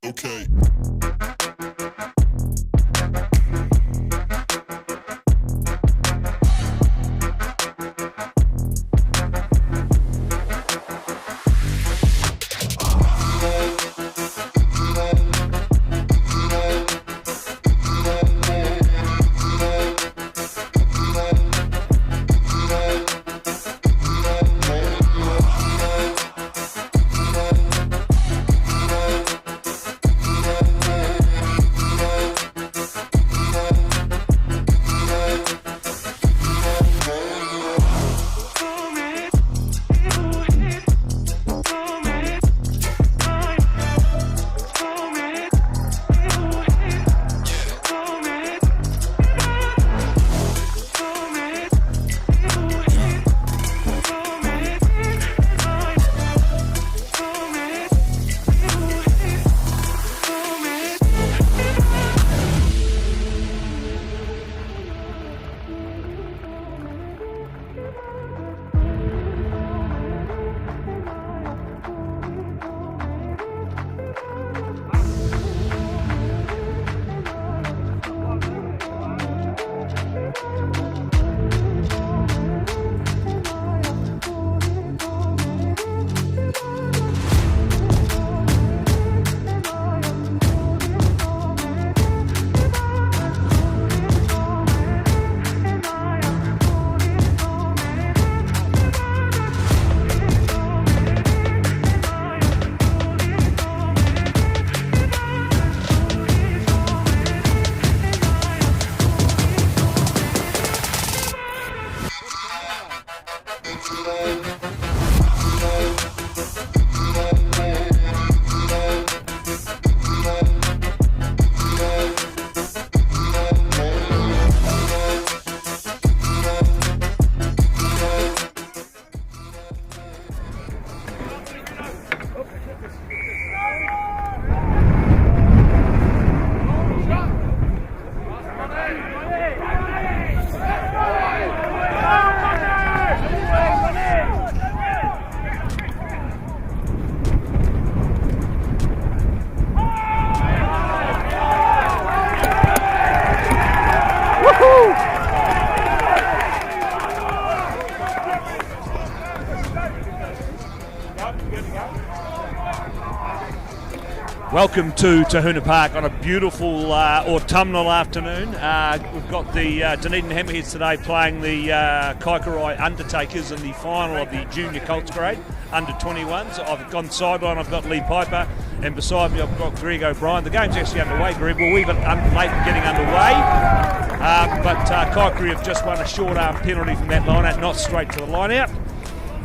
Okay. Welcome to Tahuna Park on a beautiful autumnal afternoon. We've got the Dunedin Hammerheads today playing the Kaikorai Undertakers in the final of the junior Colts grade, under 21s. I've gone sideline, I've got Lee Piper, and beside me I've got Greg O'Brien. The game's actually underway, Greg. Well, we've got late getting underway, but Kaikorai have just won a short arm penalty from that line out, not straight to the line out,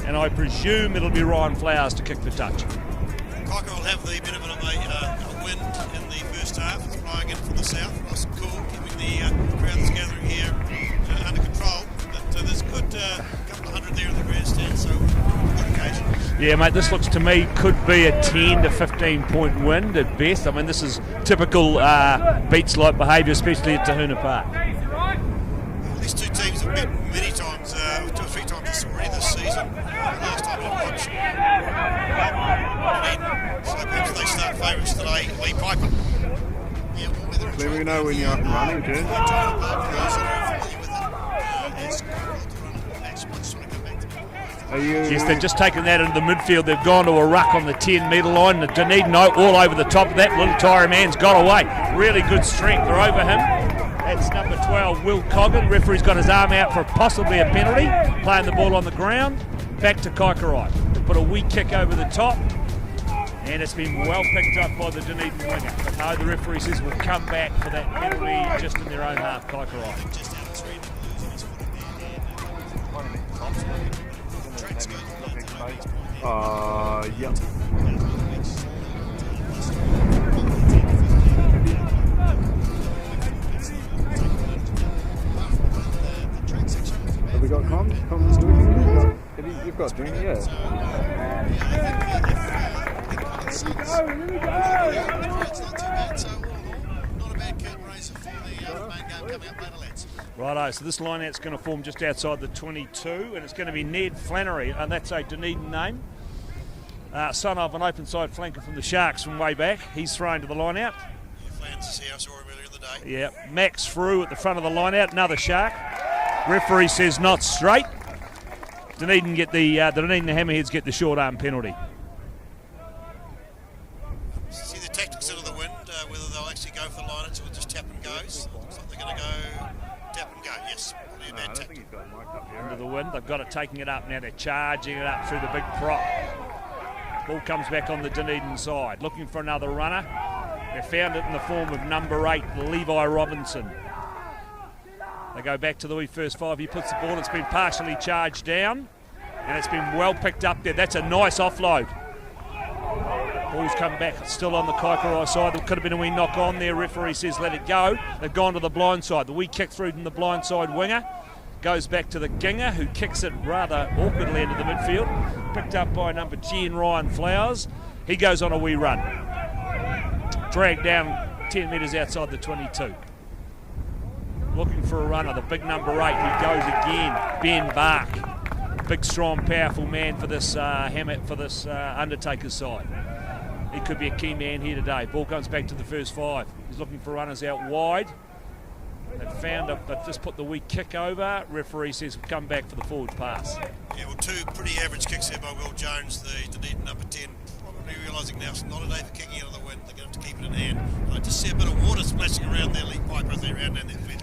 and I presume it'll be Ryan Flowers to kick the touch. Kaikorai will have the benefit of a wind in the first half. It's blowing in from the south. Nice and cool, keeping the crowd that's gathering here under control. But there's a good couple of hundred there in the grandstand, so good occasion. Yeah, mate, this looks to me could be a 10 to 15 point wind at best. I mean, this is typical beats-like behaviour, especially at Tahuna Park. Well, these two teams have met many times, 2 or 3 times already this season. Last time we watched. So perhaps they start favourites today, Lee Piper. Yeah, well, whether Let me know when you're up and running, Jen. Yes, they've just taken that into the midfield. They've gone to a ruck on the 10-metre line. The Dunedin all over the top of that. Little Tyre man's got away. Really good strength. They're over him. That's number 12, Will Coggan. Referee's got his arm out for possibly a penalty. Playing the ball on the ground. Back to Kaikorai to put a wee kick over the top. And it's been well picked up by the Dunedin winger. But no, the referee says we'll come back for that penalty just in their own half, Kaikorai. Yep. Have we got comms? Comms working? You've got doing it, yeah. Here we go! It's not too bad, so not a bad curtain raiser for the main game coming up later, lads. Righto, so this line-out's going to form just outside the 22, and it's going to be Ned Flannery, and that's a Dunedin name. Son of an open side flanker from the Sharks from way back. He's thrown to the line out. Yeah, Flans is here. I saw him earlier in the day. Yeah, Max through at the front of the line out. Another Shark. Referee says not straight. Dunedin Hammerheads get the short arm penalty. See the tactics into the wind, whether they'll actually go for the line outs or just tap and goes. Looks like they're going to go tap and go. Yes, probably a bad tactic. Under the wind, they've got it, taking it up now. They're charging it up through the big prop. Ball comes back on the Dunedin side, looking for another runner. They found it in the form of number 8, Levi Robinson. They go back to the wee first 5. He puts the ball, it's been partially charged down, and it's been well picked up there. That's a nice offload. Ball's come back, still on the Kaikorai side. There could have been a wee knock on there. Referee says let it go. They've gone to the blind side. The wee kick through from the blind side winger. Goes back to the Ginger, who kicks it rather awkwardly into the midfield. Picked up by number 10, Ryan Flowers. He goes on a wee run. Dragged down 10 metres outside the 22. Looking for a runner, the big number 8 who goes again, Ben Bark. Big, strong, powerful man for this Undertakers side. He could be a key man here today. Ball comes back to the first 5. He's looking for runners out wide. They've found it, but just put the weak kick over. Referee says come back for the forward pass. Yeah, well, 2 pretty average kicks here by Will Jones, the Dunedin number 10. Probably realising now it's not a day for kicking out of the wind. They're going to have to keep it in hand. I just see a bit of water splashing around there, Lee Piper, as they round down their feet.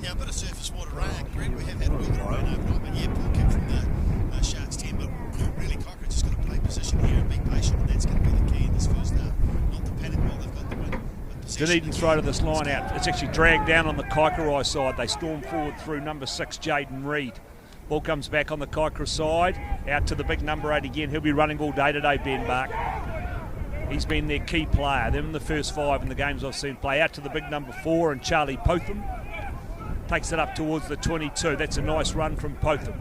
Yeah, a bit of surface water rain. Greg, we have had a little bit of rain overnight, but yeah, poor kick from the Sharks 10. But really, Kaikorai just got to play position here and be patient, and that's going to be the key in this first half. Not the panic while they've got the win. Dunedin throw to this line out. It's actually dragged down on the Kaikorai side. They storm forward through number 6, Jaden Reid. Ball comes back on the Kaikorai side, out to the big number 8 again. He'll be running all day today, Ben Bark. He's been their key player. Them in the first 5 in the games I've seen play. Out to the big number 4 and Charlie Potham. Takes it up towards the 22. That's a nice run from Potham.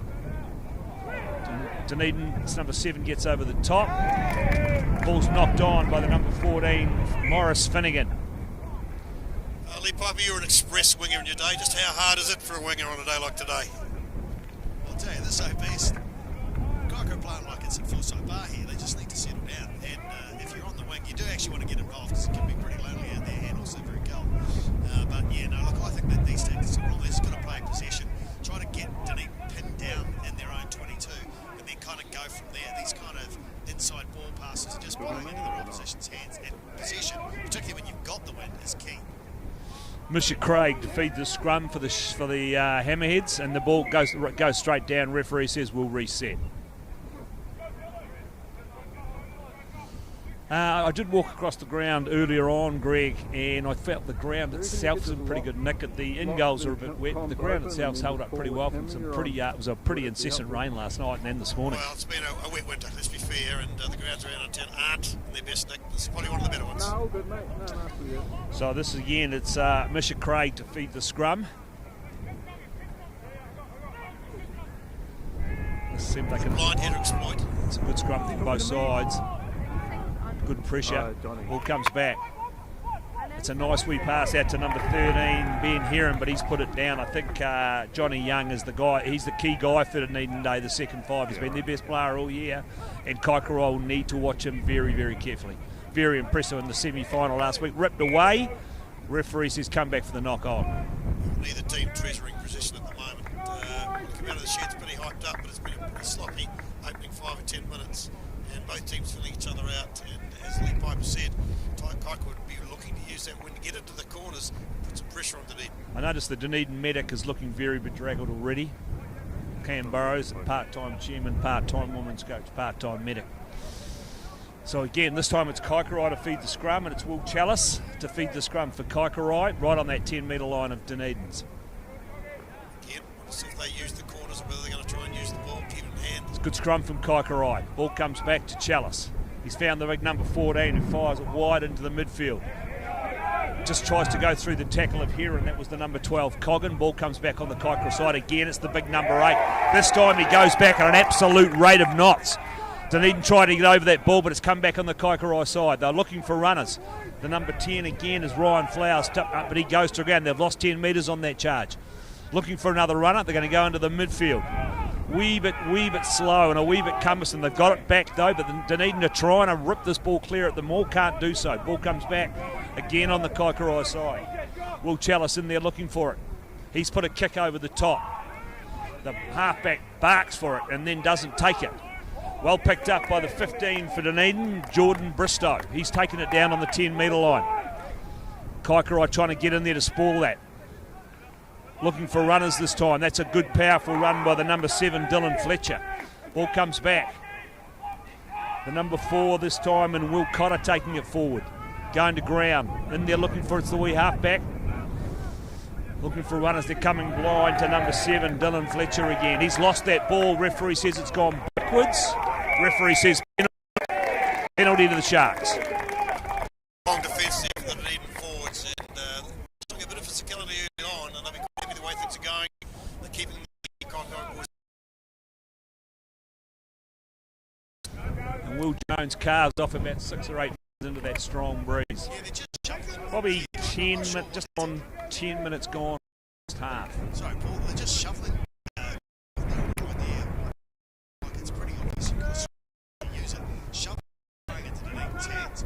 Dunedin, it's number 7, gets over the top. Ball's knocked on by the number 14, Morris Finnegan. Lee Piper, you're an express winger in your day. Just how hard is it for a winger on a day like today? I'll tell you, this OB's Kaikorai playing like it's at Forsyth Bar here. They just need to settle down. And if you're on the wing, you do actually want to get involved because it can be pretty lonely out there and also very cold. But yeah, no, look, I think that these tactics are wrong. They've just got to play possession, try to get Dunedin pinned down in their own 22, and then kind of go from there. These kind of inside ball passes are just playing into their opposition's hands, and possession, particularly when you've got the wind, is key. Misha Craig to feed the scrum for the Hammerheads, and the ball goes straight down. Referee says we'll reset. I did walk across the ground earlier on, Greg, and I felt the ground itself is in pretty good nick. The in goals are a bit wet. The ground itself's held up pretty well from some pretty. It was a pretty incessant rain last night and then this morning. Well, it's been a wet winter, let's be fair, and the grounds around in town aren't in their best nick. This is probably one of the better ones. No, good mate. No, so this again, it's Misha Craig to feed the scrum. Let's see if they can. Blind header exploit. It's a good scrum from both sides. Good pressure. Ball comes back. It's a nice wee pass out to number 13, Ben Heron, but he's put it down. I think Johnny Young is the guy. He's the key guy for Dunedin Day, the second 5. He's been their best player all year, and Kaikorai will need to watch him very, very carefully. Very impressive in the semi-final last week. Ripped away. Referee says come back for the knock-on. Neither team treasuring position at the moment. Come out of the shed's pretty hyped up, but it's been a pretty sloppy opening 5 or 10 minutes, and both teams filling each other out. And as Lee Piper said, Kaikorai would be looking to use that wind to get into the corners, put some pressure on Dunedin. I noticed the Dunedin medic is looking very bedraggled already. Cam Burrows, part-time chairman, part-time women's coach, part-time medic. So again, this time it's Kaikorai to feed the scrum, and it's Will Chalice to feed the scrum for Kaikorai, right on that 10-metre line of Dunedin's. Again, want to see if they use the corners or whether they're going to try and use the ball, keep it in hand. It's a good scrum from Kaikorai. Ball comes back to Chalice. He's found the big number 14 who fires it wide into the midfield. Just tries to go through the tackle of Heron. That was the number 12, Coggin. Ball comes back on the Kaikorai side again. It's the big number 8. This time he goes back at an absolute rate of knots. Dunedin tried to get over that ball, but it's come back on the Kaikorai side. They're looking for runners. The number 10 again is Ryan Flowers, but he goes to ground. They've lost 10 metres on that charge. Looking for another runner. They're going to go into the midfield. wee bit slow and a wee bit cumbersome. They've got it back though, but the Dunedin are trying to rip this ball clear at the maul, can't do so. Ball comes back again on the Kaikorai side. Will Chalice in there looking for it. He's put a kick over the top. The halfback barks for it and then doesn't take it. Well picked up by the 15 for Dunedin, Jordan Bristow. He's taken it down on the 10-metre line. Kaikorai trying to get in there to spoil that. Looking for runners this time. That's a good, powerful run by the number 7, Dylan Fletcher. Ball comes back. The number 4 this time, and Will Cotter taking it forward. Going to ground. In there looking for it's the wee halfback. Looking for runners. They're coming blind to number 7, Dylan Fletcher again. He's lost that ball. Referee says it's gone backwards. Referee says penalty to the Sharks. Long defence there for the Dunedin forwards, and showing a bit of physicality early on, and they'll be happy the way things are going. They're keeping the Kaikorai boys. And Will Jones carves off about 6 or 8 minutes into that strong breeze. Yeah, they're just shuffling. Probably 10 minutes, just on 10 minutes gone, first half. Sorry, Paul, they're just shuffling. Like it's pretty obvious, of course, you use it. Shuffling into Dunedin's hands.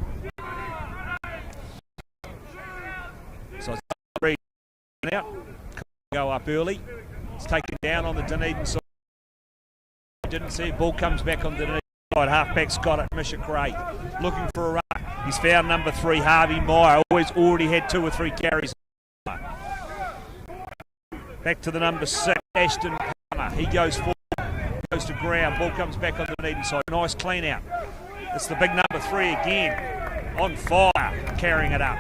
So it's three out, go up early. It's taken down on the Dunedin side. Didn't see it. Ball comes back on the Dunedin side. Halfback's got it. Misha Craig looking for a run. He's found number 3, Harvey Meyer. Already had 2 or 3 carries. Back to the number 6, Ashton Palmer. He goes forward, goes to ground. Ball comes back on the Dunedin side. Nice clean out. It's the big number 3 again. On fire, carrying it up.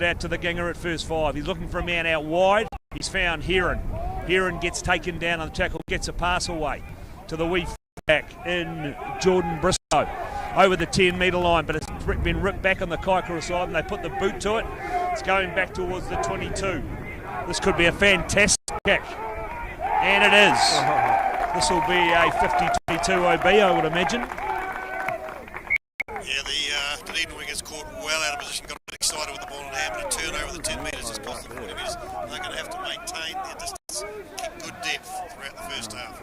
Out to the Ginger at first 5. He's looking for a man out wide. He's found Heron. Heron gets taken down on the tackle, gets a pass away to the wee back in Jordan Bristow over the 10-metre line, but it's been ripped back on the Kaikorai side and they put the boot to it. It's going back towards the 22. This could be a fantastic kick, and it is. This will be a 50-22 OB, I would imagine. Yeah, the Dunedin wingers caught well out of position, got a bit excited with the ball in hand, but a turn over the 10 metres just cost them 40 metres. They're going to have to maintain their distance, keep good depth throughout the first half.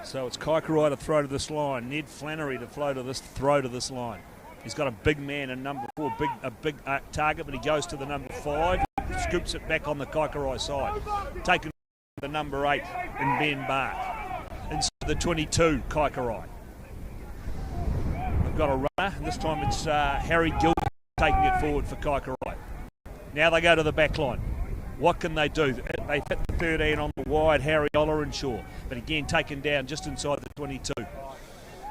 So it's Kaikorai to throw to this line. Ned Flannery to throw to this line. He's got a big man in number 4, a big target, but he goes to the number 5, scoops it back on the Kaikorai side. Taken the number 8 in Ben Bark. Inside the 22, Kaikorai. They've got a runner, and this time it's Harry Gilbert taking it forward for Kaikorai. Now they go to the back line. What can they do? They hit the 13 on the wide, Harry Ollerenshaw, but again taken down just inside the 22.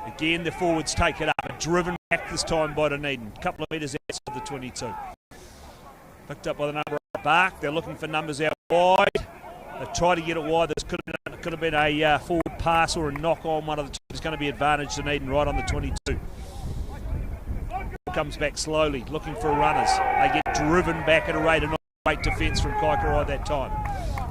Again, the forwards take it up, driven back this time by Dunedin, a couple of metres outside the 22. Picked up by the number 8 Bark. They're looking for numbers out wide. They try to get it wide. This could have been a forward pass or a knock on one of the two. It's going to be advantage Dunedin right on the 22. Comes back slowly, looking for runners. They get driven back at a rate of 9. Great defence from Kaikorai that time.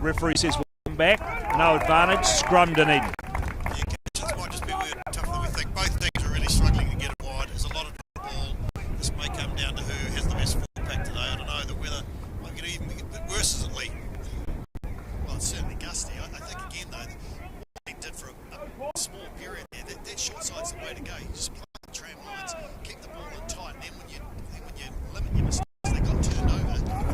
Referee says we'll come back. No advantage. Scrum Dunedin. Yeah, conditions might just be a bit tougher than we think. Both teams are really struggling to get it wide. There's a lot of ball. This may come down to who has the best forward pack today. I don't know. The weather might get even a bit worse, isn't it, Lee? Well, it's certainly gusty. I think, again, though, what they did for a small period there, that short side's the way to go. You just play the tram lines, kick the ball in tight, and then when you limit your mistakes, they got turned over.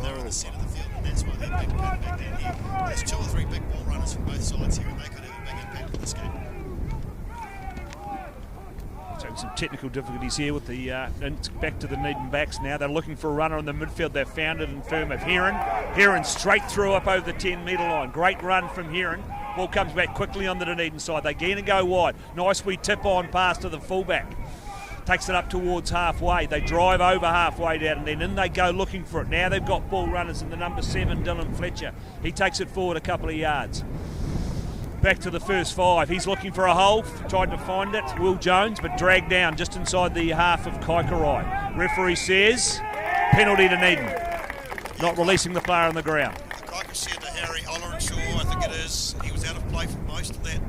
They're in the centre of the field, and that's why they're big back down here. There's 2 or 3 big ball runners from both sides here, and they could have a big impact in this game. So some technical difficulties here with the back to the Dunedin backs now. They're looking for a runner in the midfield. They've found it in firm of Heron. Heron straight through up over the 10-metre line. Great run from Heron. Ball comes back quickly on the Dunedin side. They again and go wide. Nice wee tip-on pass to the fullback. Takes it up towards halfway. They drive over halfway down and then in they go looking for it. Now they've got ball runners in the number 7, Dylan Fletcher. He takes it forward a couple of yards. Back to the first 5. He's looking for a hole, tried to find it, Will Jones, but dragged down just inside the half of Kaikorai. Referee says, penalty to Dunedin. Not releasing the player on the ground. The Kaikorai said to Harry Ollerenshaw, I think it is, he was out of play for most of that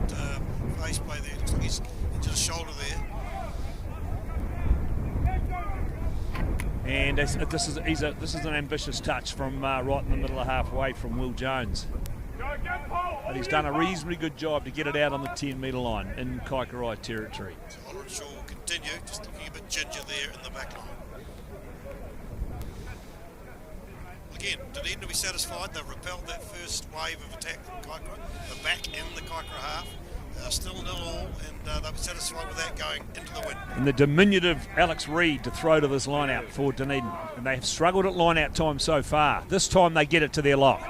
face play there. Looks like he's injured his shoulder there. And this is an ambitious touch from right in the middle of halfway from Will Jones. But he's done a reasonably good job to get it out on the 10-metre line in Kaikorai territory. So Orange will continue, just looking a bit ginger there in the back line. Again, Dunedin to be satisfied. They've repelled that first wave of attack from Kaikorai. They're back in the Kaikorai half. Still 0-0, and they'll be satisfied with that going into the wind. And the diminutive Alex Reid to throw to this line-out for Dunedin. And they have struggled at line-out time so far. This time they get it to their lock.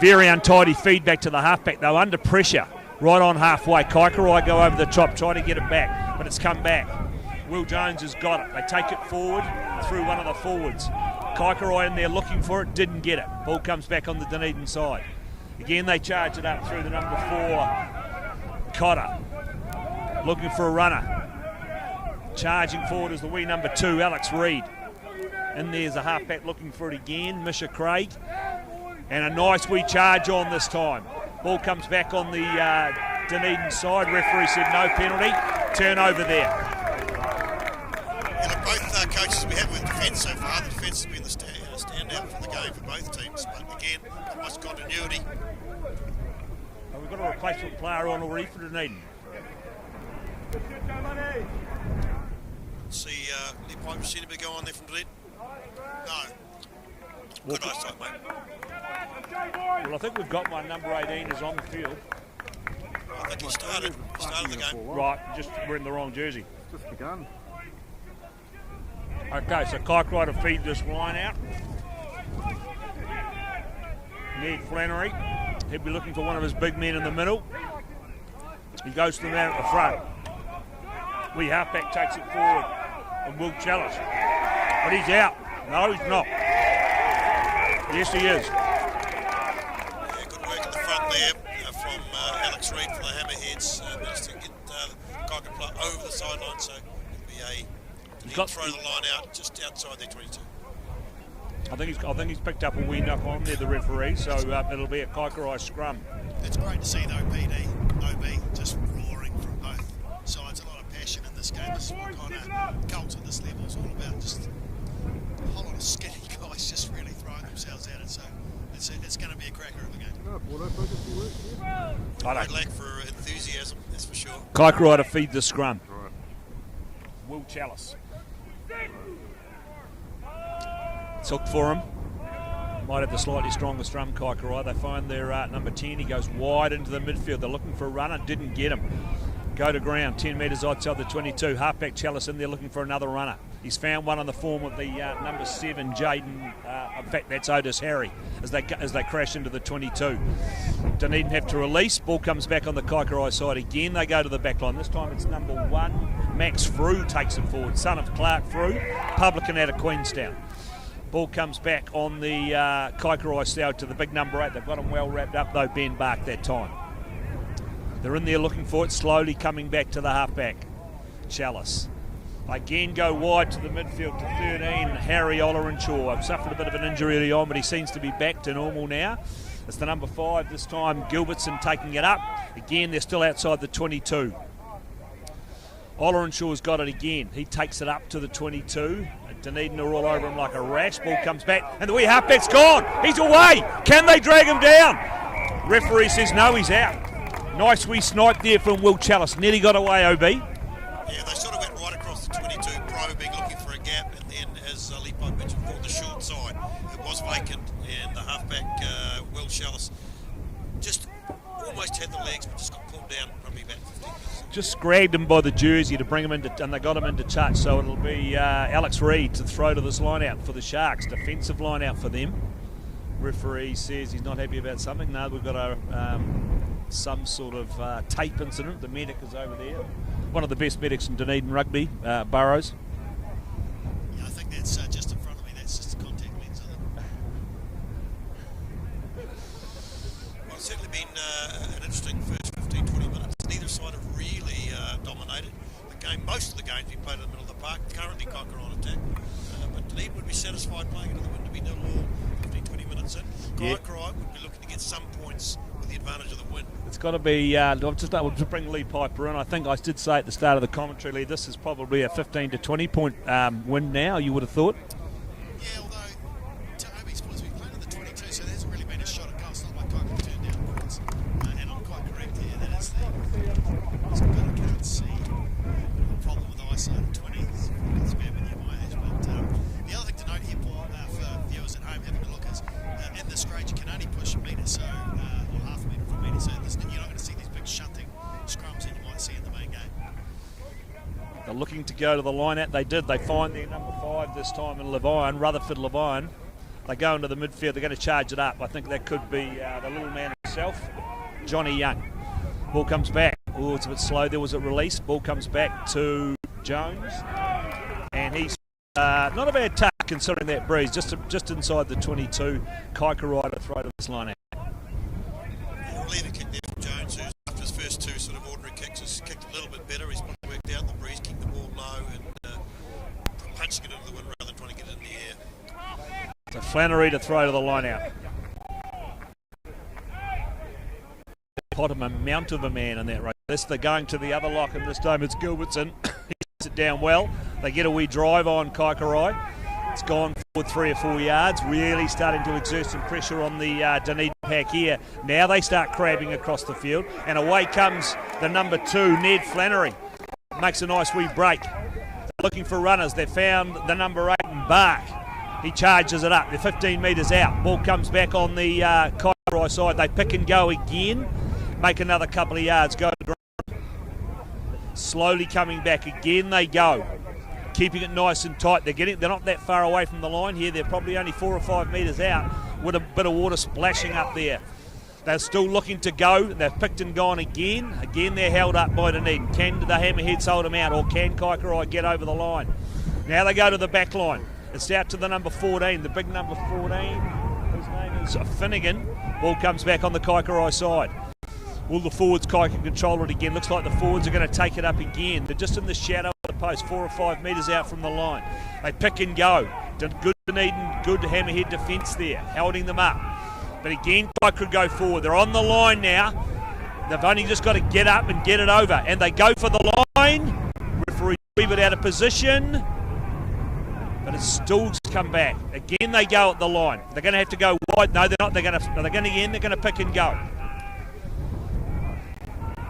Very untidy feedback to the halfback. They were under pressure right on halfway. Kaikorai go over the top, try to get it back, but it's come back. Will Jones has got it. They take it forward through one of the forwards. Kaikorai in there looking for it, didn't get it. Ball comes back on the Dunedin side. Again, they charge it up through the number 4, Cotter, looking for a runner. Charging forward is the wee number 2, Alex Reid. And there's a halfback looking for it again, Misha Craig. And a nice wee charge on this time. Ball comes back on the Dunedin side. Referee said no penalty. Turnover there. Yeah, look, both coaches we have with defence so far. The defence has been the standout for the game for both teams. But again, not much continuity. Well, we've got a replacement player on already for Dunedin. See Lee Piper seem to be going there from Dunedin. No. Good eyesight, mate. Well, I think we've got one. Number 18 is on the field. I think he started the game. Right, just we're in the wrong jersey. It's just begun. Okay, so Kaikorai to feed this line out. Ned Flannery. He'll be looking for one of his big men in the middle. He goes to the man at the front. Wee halfback takes it forward. And Will Chalice. But he's out. No, he's not. Yes, he is. Yeah, good work at the front there from Alex Reid for the Hammerheads. Managed to get Kaikorai over the sideline, so it'll be a throw the line out just outside their 22. I think he's picked up a wee knock on there, the referee, so it'll be a Kaikorai scrum. It's great to see though, OB just roaring from both sides. A lot of passion in this game. This is what kind of Colts at this level is all about. Just a whole lot of skinny guys just really throwing themselves at it. So it's going to be a cracker of a game. Great lack for enthusiasm, that's for sure. Kaikorai to feed the scrum. Will Chalice. It's hooked for him. Might have the slightly stronger scrum, Kaikorai. They find their number 10. He goes wide into the midfield. They're looking for a runner. Didn't get him. Go to ground. 10 metres outside the 22. Halfback Chalice in there looking for another runner. He's found one on the form of the number 7, Jaden. In fact, that's Otis Harry as they crash into the 22. Dunedin have to release. Ball comes back on the Kaikorai side again. They go to the back line. This time it's number 1. Max Frew takes it forward. Son of Clark Frew, publican out of Queenstown. Ball comes back on the Kaikorai side to the big number 8. They've got him well wrapped up though, Ben Bark, that time. They're in there looking for it, slowly coming back to the halfback. Chalice. Again go wide to the midfield to 13, Harry Ollerenshaw. Suffered a bit of an injury early on, but he seems to be back to normal now. It's the number 5 this time, Gilbertson taking it up. Again, they're still outside the 22. Ollerenshaw's got it again. He takes it up to the 22. Dunedin are all over him like a rash. Ball comes back, and the wee halfback's gone. He's away. Can they drag him down? Referee says no, he's out. Nice wee snipe there from Will Chalice. Nearly got away, OB. Yeah, they sort of went right across the 22, probing, looking for a gap, and then, as Lee Pipe mentioned, for the short side, it was vacant, and the halfback, Will Chalice, just almost had the legs, but just got pulled down probably about 15 minutes. Just grabbed him by the jersey to bring him into, and they got him into touch. So it'll be Alex Reid to throw to this line out for the Sharks. Defensive line out for them. Referee says he's not happy about something. No, we've got some sort of tape incident. The medic is over there. One of the best medics in Dunedin rugby, Burrows. Yeah, I think that's just in front of me. That's just a contact lens, isn't it? Well, it's certainly been an interesting first 15-20 minutes. Neither side have really dominated the game. Most of the games we played in the middle of the park. Currently Kaikorai on attack. But Dunedin would be satisfied playing into the wind to be 0-0 15-20 minutes in. Kaikorai would be looking to get some points with the advantage of the wind. It's got to be, I'll just bring Lee Piper in. I think I did say at the start of the commentary, Lee, this is probably a 15 to 20 point win now, you would have thought. Yeah, although to Obi's point, we've played in the 22, so there hasn't really been a shot at goal. It's not like Kaikorai turned down points. to go to the line out. They did. They find their number 5 this time in Levian, Rutherford Levian. They go into the midfield. They're going to charge it up. I think that could be the little man himself, Johnny Young. Ball comes back. Oh, it's a bit slow. There was a release. Ball comes back to Jones. And he's not a bad tuck considering that breeze. Just inside the 22. Kaikorai to throw to this line out. Yeah, we'll leave a kick there from Jones, who's after his first 2 sort of ordinary kicks has kicked a little bit better. He's probably worked out the breeze, kicked the ball low and punching it into the wind rather than trying to get it in the air. So Flannery to throw to the line out. Potter, a mount of a man in that race. They're going to the other lock, and this time it's Gilbertson. He puts it down well. They get a wee drive on Kaikorai. It's gone forward 3 or 4 yards, really starting to exert some pressure on the Dunedin pack here. Now they start crabbing across the field, and away comes the number 2, Ned Flannery. Makes a nice wee break. They're looking for runners. They found the number 8 in Bark. He charges it up. They're 15 metres out. Ball comes back on the Kaikorai side. They pick and go again. Make another couple of yards. Go to ground. Slowly coming back again. They go. Keeping it nice and tight. They're not that far away from the line here. They're probably only 4 or 5 metres out with a bit of water splashing up there. They're still looking to go. They've picked and gone again. Again, they're held up by Dunedin. Can the Hammerheads hold them out, or can Kaikorai get over the line? Now they go to the back line. It's out to the number 14, the big number 14. His name is Finnegan. Ball comes back on the Kaikorai side. Will the forwards Kaikorai control it again? Looks like the forwards are going to take it up again. They're just in the shadow of the post, 4 or 5 metres out from the line. They pick and go. Good Dunedin, good Hammerhead defence there, holding them up. But again, Kaikorai go forward. They're on the line now. They've only just got to get up and get it over. And they go for the line. Referee a wee bit out of position. But it's still come back. Again, they go at the line. They're going to have to go wide. No, they're not. They're going to pick and go.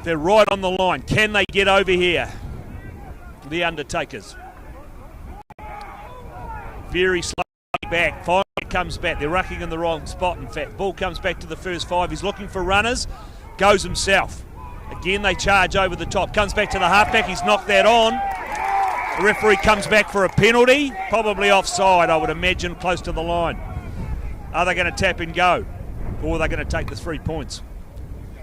They're right on the line. Can they get over here? The Undertakers. Very slowly back. Finally comes back. They're rucking in the wrong spot, in fact. Ball comes back to the first 5. He's looking for runners. Goes himself. Again, they charge over the top. Comes back to the halfback. He's knocked that on. The referee comes back for a penalty. Probably offside, I would imagine, close to the line. Are they going to tap and go? Or are they going to take the 3 points?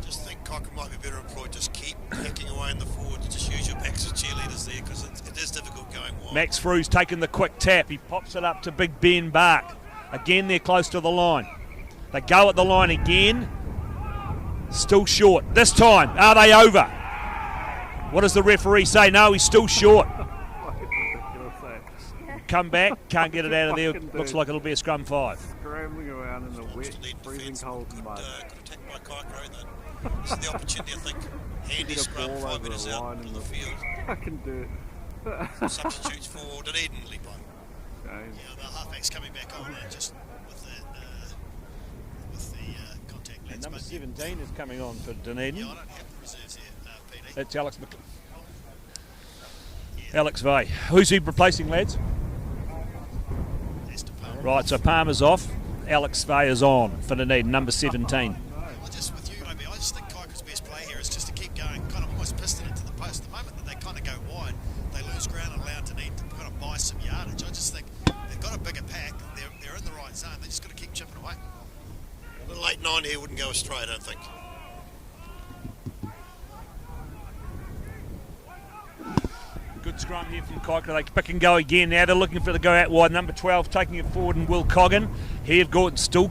Just think Kaikorai might be better employed. Just keep hacking away in the forwards. Just use your backs as cheerleaders there, because it is difficult going wide. Max Frew's taken the quick tap. He pops it up to Big Ben Bark. Again, they're close to the line. They go at the line again. Still short. This time, are they over? What does the referee say? No, he's still short. Come back, can't get it out of there. Looks like it'll be a scrum 5. Scrambling around in the wet, freezing cold mud. Good attack by Kaikorai though. This is the opportunity, I think. Handy scrum, 5 metres out in the field. Fucking dirt. Substitutes for Dunedin, Lipo. Yeah, the halfback's coming back on just with the contact lens. And number 17 is coming on for Dunedin. Yeah, I don't have the reserves here, PD. That's Alex Alex Vay. Who's he replacing, lads? Right, so Palmer's off. Alex Vay is on for Dunedin, number 17. Well, just with you, I just think Kaikai's best play here is just to keep going, kind of almost piston into the post. The moment that they kind of go wide, they lose ground and allow Dunedin to kind of buy some yardage. I just think they've got a bigger pack. They're in the right zone. They just got to keep chipping away. The late 9 here wouldn't go astray, I don't think. Good scrum here from Kaikorai. They pick and go again. Now they're looking for the go out wide. Number 12 taking it forward, and Will Coggan. Here got still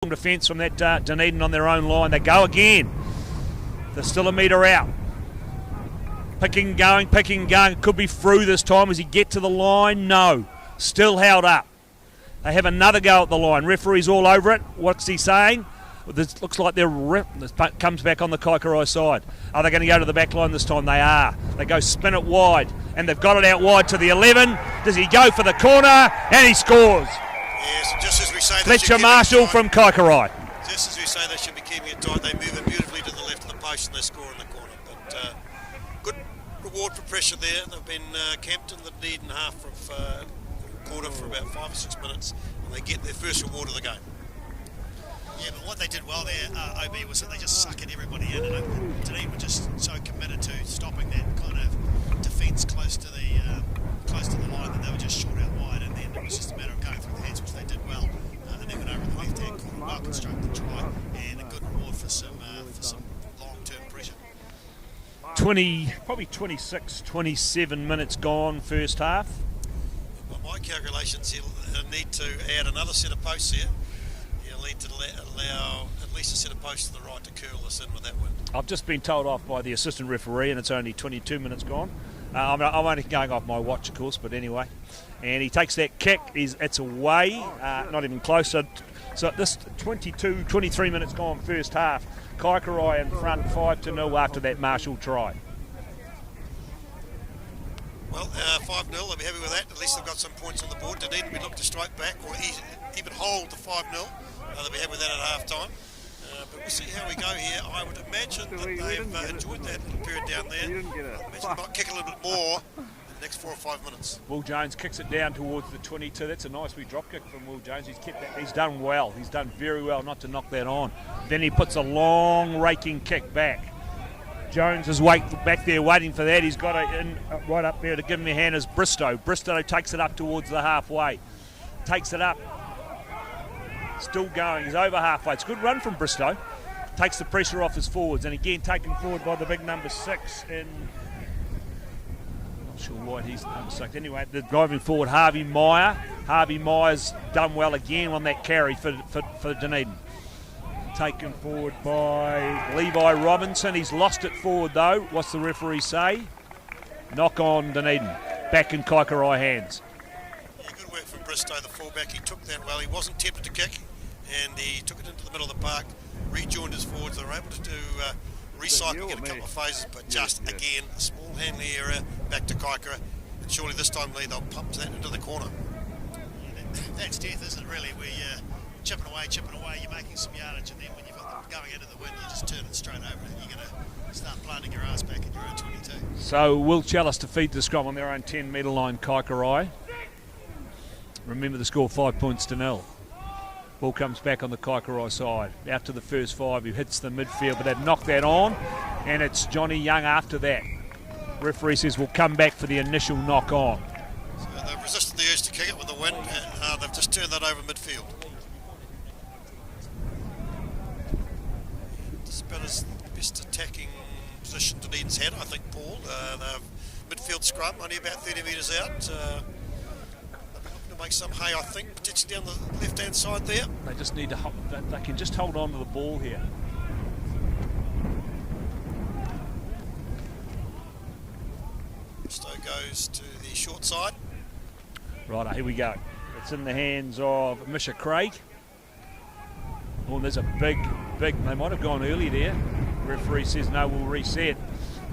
defence from that Dunedin on their own line. They go again. They're still a metre out. Picking, going. It could be through this time. Does he get to the line? No. Still held up. They have another go at the line. Referee's all over it. What's he saying? This looks like they're ripped. This comes back on the Kaikorai side. Are they going to go to the back line this time? They are. They go spin it wide, and they've got it out wide to the 11. Does he go for the corner? And he scores. Yes, just as we say, Fletcher Marshall from Kaikorai. Just as we say, they should be keeping it tight. They move it beautifully to the left of the post, and they score in the corner. But good reward for pressure there. They've been camped in the Dunedin half of quarter for about 5 or 6 minutes, and they get their first reward of the game. Yeah, but what they did well there, OB, was that they just suckered everybody in, and Dunedin were just so committed to stopping that kind of fence close to the line that they were just short out wide, and then it was just a matter of going through the heads, which they did well, and then went over in the left hand corner, well constructed try, and a good reward for some long-term pressure. Probably 26, 27 minutes gone first half. By my calculations, he'll need to add another set of posts here. He'll need to allow at least a set of posts to the right to curl this in with that wind. I've just been told off by the assistant referee, and it's only 22 minutes gone. I'm only going off my watch, of course, but anyway. And he takes that kick. It's away, not even close. So this 23 minutes gone first half. Kaikorai in front 5-0 after that Marshall try. Well, 5-0, they'll be happy with that. At least they've got some points on the board. Dunedin will look to strike back or even hold the 5-0. They'll be happy with that at half-time. But we'll see how we go here. I would imagine that they've enjoyed that little period down there. I imagine they might kick a little bit more in the next 4 or 5 minutes. Will Jones kicks it down towards the 22. That's a nice wee drop kick from Will Jones. He's done well. He's done very well not to knock that on. Then he puts a long raking kick back. Jones is back there waiting for that. He's got it in right up there to give him a hand as Bristow. Bristow takes it up towards the halfway. Takes it up. Still going. He's over halfway. It's a good run from Bristow. Takes the pressure off his forwards. And again, taken forward by the big number 6 in... Not sure why he's unstuck. Anyway, the driving forward, Harvey Meyer. Harvey Meyer's done well again on that carry for Dunedin. Taken forward by Levi Robinson. He's lost it forward though. What's the referee say? Knock on Dunedin. Back in Kaikorai hands. Yeah, good work from Bristow, the fullback. He took that well. He wasn't tempted to kick, and he took it into the middle of the park, rejoined his forwards. They were able to do recycling in a couple of phases, but just again, a small handling area back to Kaikorai. And surely this time, Lee, they'll pump that into the corner. Yeah, that's death, isn't it, really? Where you're chipping away, you're making some yardage, and then when you've got them going into the wind, you just turn it straight over, and you're going to start planting your ass back in your own 22. So Will Chalice to feed the scrum on their own 10-metre line, Kaikorai. Remember the score, 5-0. Ball comes back on the Kaikorai side. Out to the first 5, who hits the midfield, but they've knocked that on, and it's Johnny Young after that. Referee says we'll come back for the initial knock on. So they've resisted the urge to kick it with the wind, and they've just turned that over midfield. This is about as best attacking position Dunedin's had, I think, Paul. They've midfield scrum, only about 30 metres out. They'll be looking to make some hay, I think, potentially down the left-hand side there. They just need to they can just hold on to the ball here. Stowe goes to the short side. Right, here we go. It's in the hands of Misha Craig. Oh, there's a big, they might have gone early there. Referee says no, we'll reset.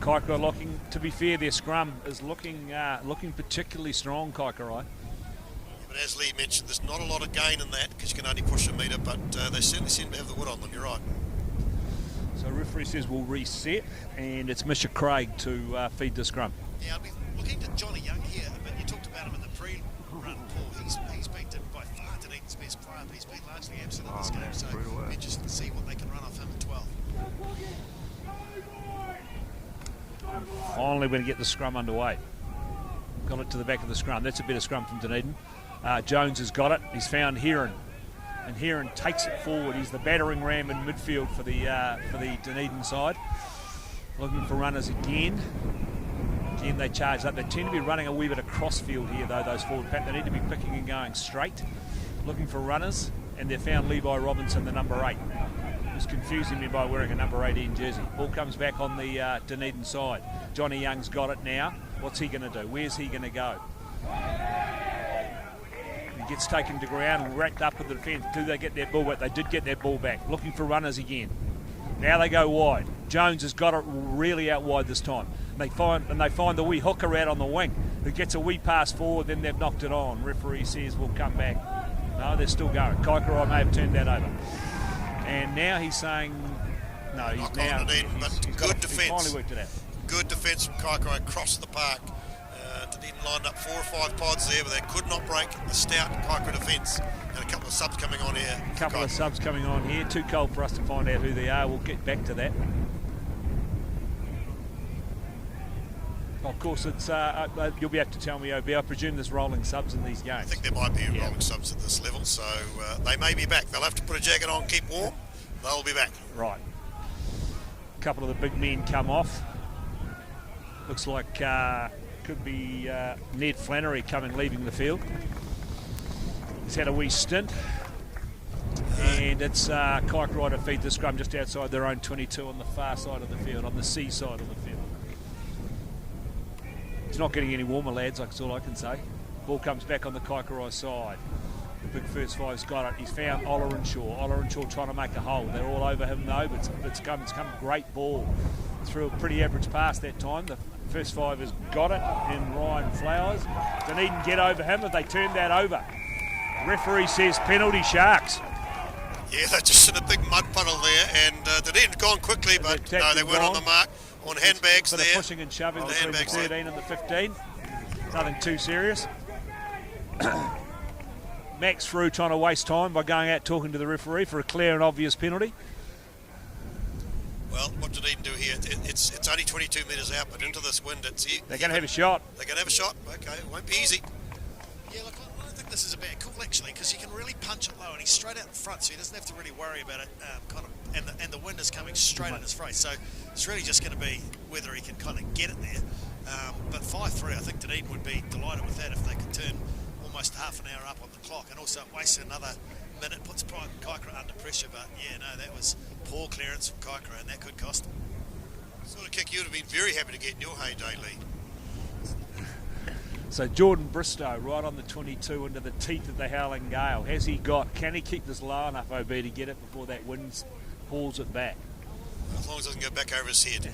Kaikorai looking, to be fair, their scrum is looking particularly strong, Kaikorai. Yeah, but as Lee mentioned, there's not a lot of gain in that because you can only push a metre, but they certainly seem to have the wood on them, you're right. So referee says we'll reset, and it's Misha Craig to feed the scrum. Yeah, I'll be looking to Johnny Young here, but you talked about him in the pre-run, Paul. He's been by far Dunedin's best player, but he's been largely absent in this game, so it'll be interesting to see what they can run off him at 12. Finally, we're going to get the scrum underway. Got it to the back of the scrum. That's a bit of scrum from Dunedin. Jones has got it. He's found Heron, and Heron takes it forward. He's the battering ram in midfield for the Dunedin side. Looking for runners again. Again, they charge up. They tend to be running a wee bit of crossfield here, though, those forward pack. They need to be picking and going straight. Looking for runners, and they've found Levi Robinson, the number 8. Who's confusing me by wearing a number 18 jersey. Ball comes back on the Dunedin side. Johnny Young's got it now. What's he going to do? Where's he going to go? He gets taken to ground and wrapped up with the defence. Do they get their ball back? They did get their ball back. Looking for runners again. Now they go wide. Jones has got it really out wide this time. They find the wee hooker out on the wing who gets a wee pass forward, then they've knocked it on. Referee says we'll come back. No, they're still going. Kaikorai may have turned that over. And now he's saying, no, he's Knock now... on Dunedin, but good defence. He finally worked it out. Good defence from Kaikorai across the park. Dunedin lined up 4 or 5 pods there, but they could not break the stout Kaikorai defence. And a couple of subs coming on here. A couple of subs coming on here. Too cold for us to find out who they are. We'll get back to that. Of course, it's you'll be able to tell me, OB. I presume there's rolling subs in these games. I think there might be rolling subs at this level, so they may be back. They'll have to put a jacket on, keep warm. They'll be back. Right. A couple of the big men come off. Looks like could be Ned Flannery leaving the field. He's had a wee stint. And it's Kaikorai to feed the scrum just outside their own 22 on the far side of the field, on the sea side of the field. It's not getting any warmer, lads, that's all I can say. Ball comes back on the Kaikorai side. The big first five's got it. He's found Ollerenshaw. Ollerenshaw trying to make a hole. They're all over him though, but it's come a great ball through a pretty average pass that time. The first five has got it in Ryan Flowers. Dunedin get over him, but they turned that over. Referee says penalty, Sharks. Yeah, they're just in a big mud puddle there, and Dunedin gone quickly, but no, they weren't on the mark. On handbags there. They're pushing and shoving between the 13 and the 15. Nothing too serious. Max through trying to waste time by going out talking to the referee for a clear and obvious penalty. Well, what did Dunedin do here? It's only 22 metres out, but into this wind, they're going to have a shot. They're going to have a shot. Okay, it won't be easy. Yeah, look, I don't think this is a bad call actually, because he can really punch it low, and he's straight out in front, so he doesn't have to really worry about it. And the wind is coming straight in his face, so it's really just going to be whether he can kind of get it there. But 5-3, I think Dunedin would be delighted with that if they could turn almost half an hour up on the clock, and also waste another minute, puts Kaikorai under pressure. But yeah, no, that was poor clearance from Kaikorai, and that could cost him. Sort of kick you would have been very happy to get in your heyday, Lee. So Jordan Bristow right on the 22 into the teeth of the howling gale. Can he keep this low enough, OB, to get it before that wind pulls it back? As long as it doesn't go back over his head.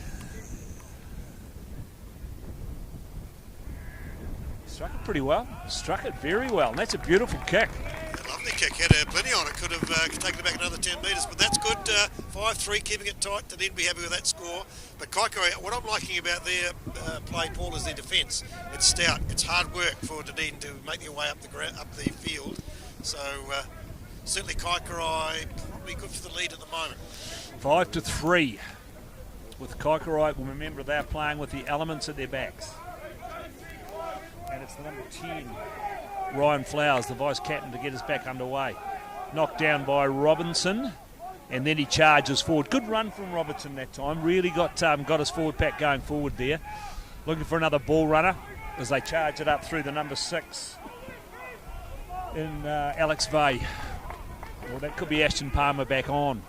Struck it pretty well. Struck it very well. And that's a beautiful kick. Lovely kick. Had plenty on it. Could have taken it back another 10 metres, but that's good. 5-3, keeping it tight. Dunedin be happy with that score. But Kaikorai, what I'm liking about their play, Paul, is their defence. It's stout. It's hard work for Dunedin to make their way up the field. So certainly Kaikorai probably good for the lead at the moment. 5-3. With Kaikorai, well, remember they're playing with the elements at their backs. And it's the number 10, Ryan Flowers, the vice-captain, to get us back underway. Knocked down by Robinson, and then he charges forward. Good run from Robertson that time. Really got his forward pack going forward there. Looking for another ball runner as they charge it up through the number 6 in Alex Vay. Well, that could be Ashton Palmer back on.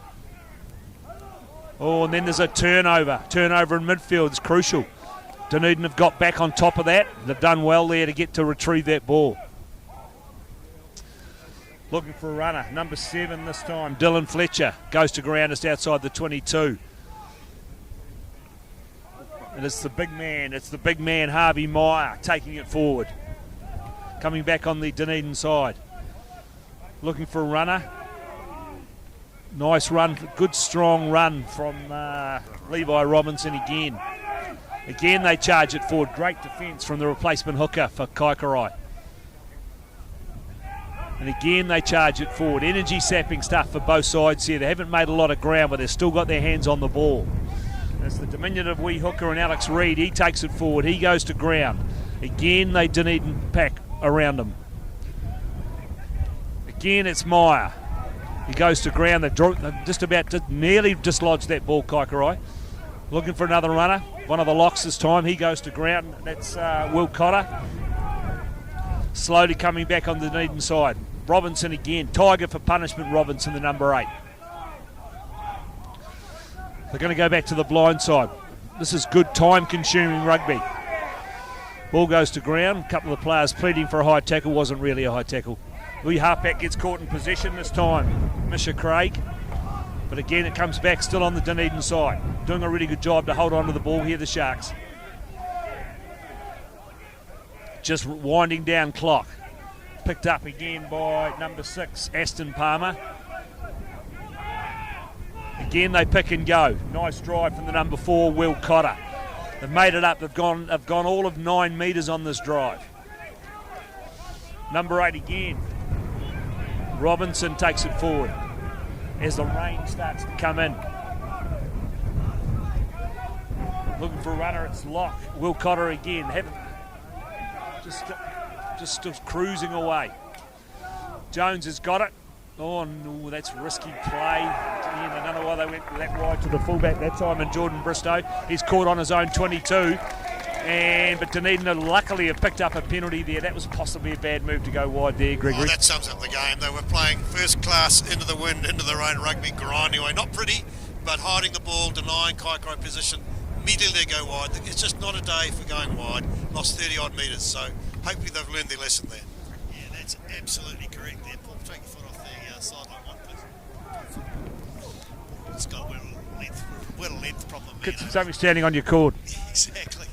Oh, and then there's a turnover. Turnover in midfield is crucial. Dunedin have got back on top of that. They've done well there to retrieve that ball. Looking for a runner. Number 7 this time. Dylan Fletcher goes to ground just outside the 22. And it's the big man, Harvey Meyer, taking it forward. Coming back on the Dunedin side. Looking for a runner. Nice run, good strong run from Levi Robinson again. Again, they charge it forward. Great defence from the replacement hooker for Kaikorai. And again, they charge it forward. Energy sapping stuff for both sides here. They haven't made a lot of ground, but they've still got their hands on the ball. And it's the diminutive wee hooker and Alex Reid. He takes it forward. He goes to ground. Again, they Dunedin pack around him. Again, it's Meyer. He goes to ground. They're just about to nearly dislodge that ball, Kaikorai. Looking for another runner. One of the locks this time. He goes to ground. That's Will Cotter. Slowly coming back on the Dunedin side. Robinson again. Tiger for punishment, Robinson, the number 8. They're going to go back to the blind side. This is good time-consuming rugby. Ball goes to ground. A couple of the players pleading for a high tackle. Wasn't really a high tackle. Louis Harpack gets caught in possession this time. Misha Craig. But again, it comes back still on the Dunedin side. Doing a really good job to hold on to the ball here, the Sharks. Just winding down clock. Picked up again by number 6, Aston Palmer. Again, they pick and go. Nice drive from the number 4, Will Cotter. They've made it up. They've gone all of 9 metres on this drive. Number 8 again. Robinson takes it forward as the rain starts to come in. Looking for a runner, it's Locke. Will Cotter again. Just cruising away. Jones has got it. Oh no, that's risky play. Again, I don't know why they went that wide to the fullback that time, and Jordan Bristow, he's caught on his own 22. But Dunedin luckily have picked up a penalty there. That was possibly a bad move to go wide there, Gregory. Oh, that sums up the game. They were playing first class, into the wind, into the rain rugby, grinding away. Not pretty, but hiding the ball, denying Kaikorai position. Immediately they go wide. It's just not a day for going wide. Lost 30 odd metres, so hopefully they've learned their lesson there. Yeah, that's absolutely correct there. Paul, take your foot off the sideline one, please. It's got a length problem there. Something standing on your cord. Exactly.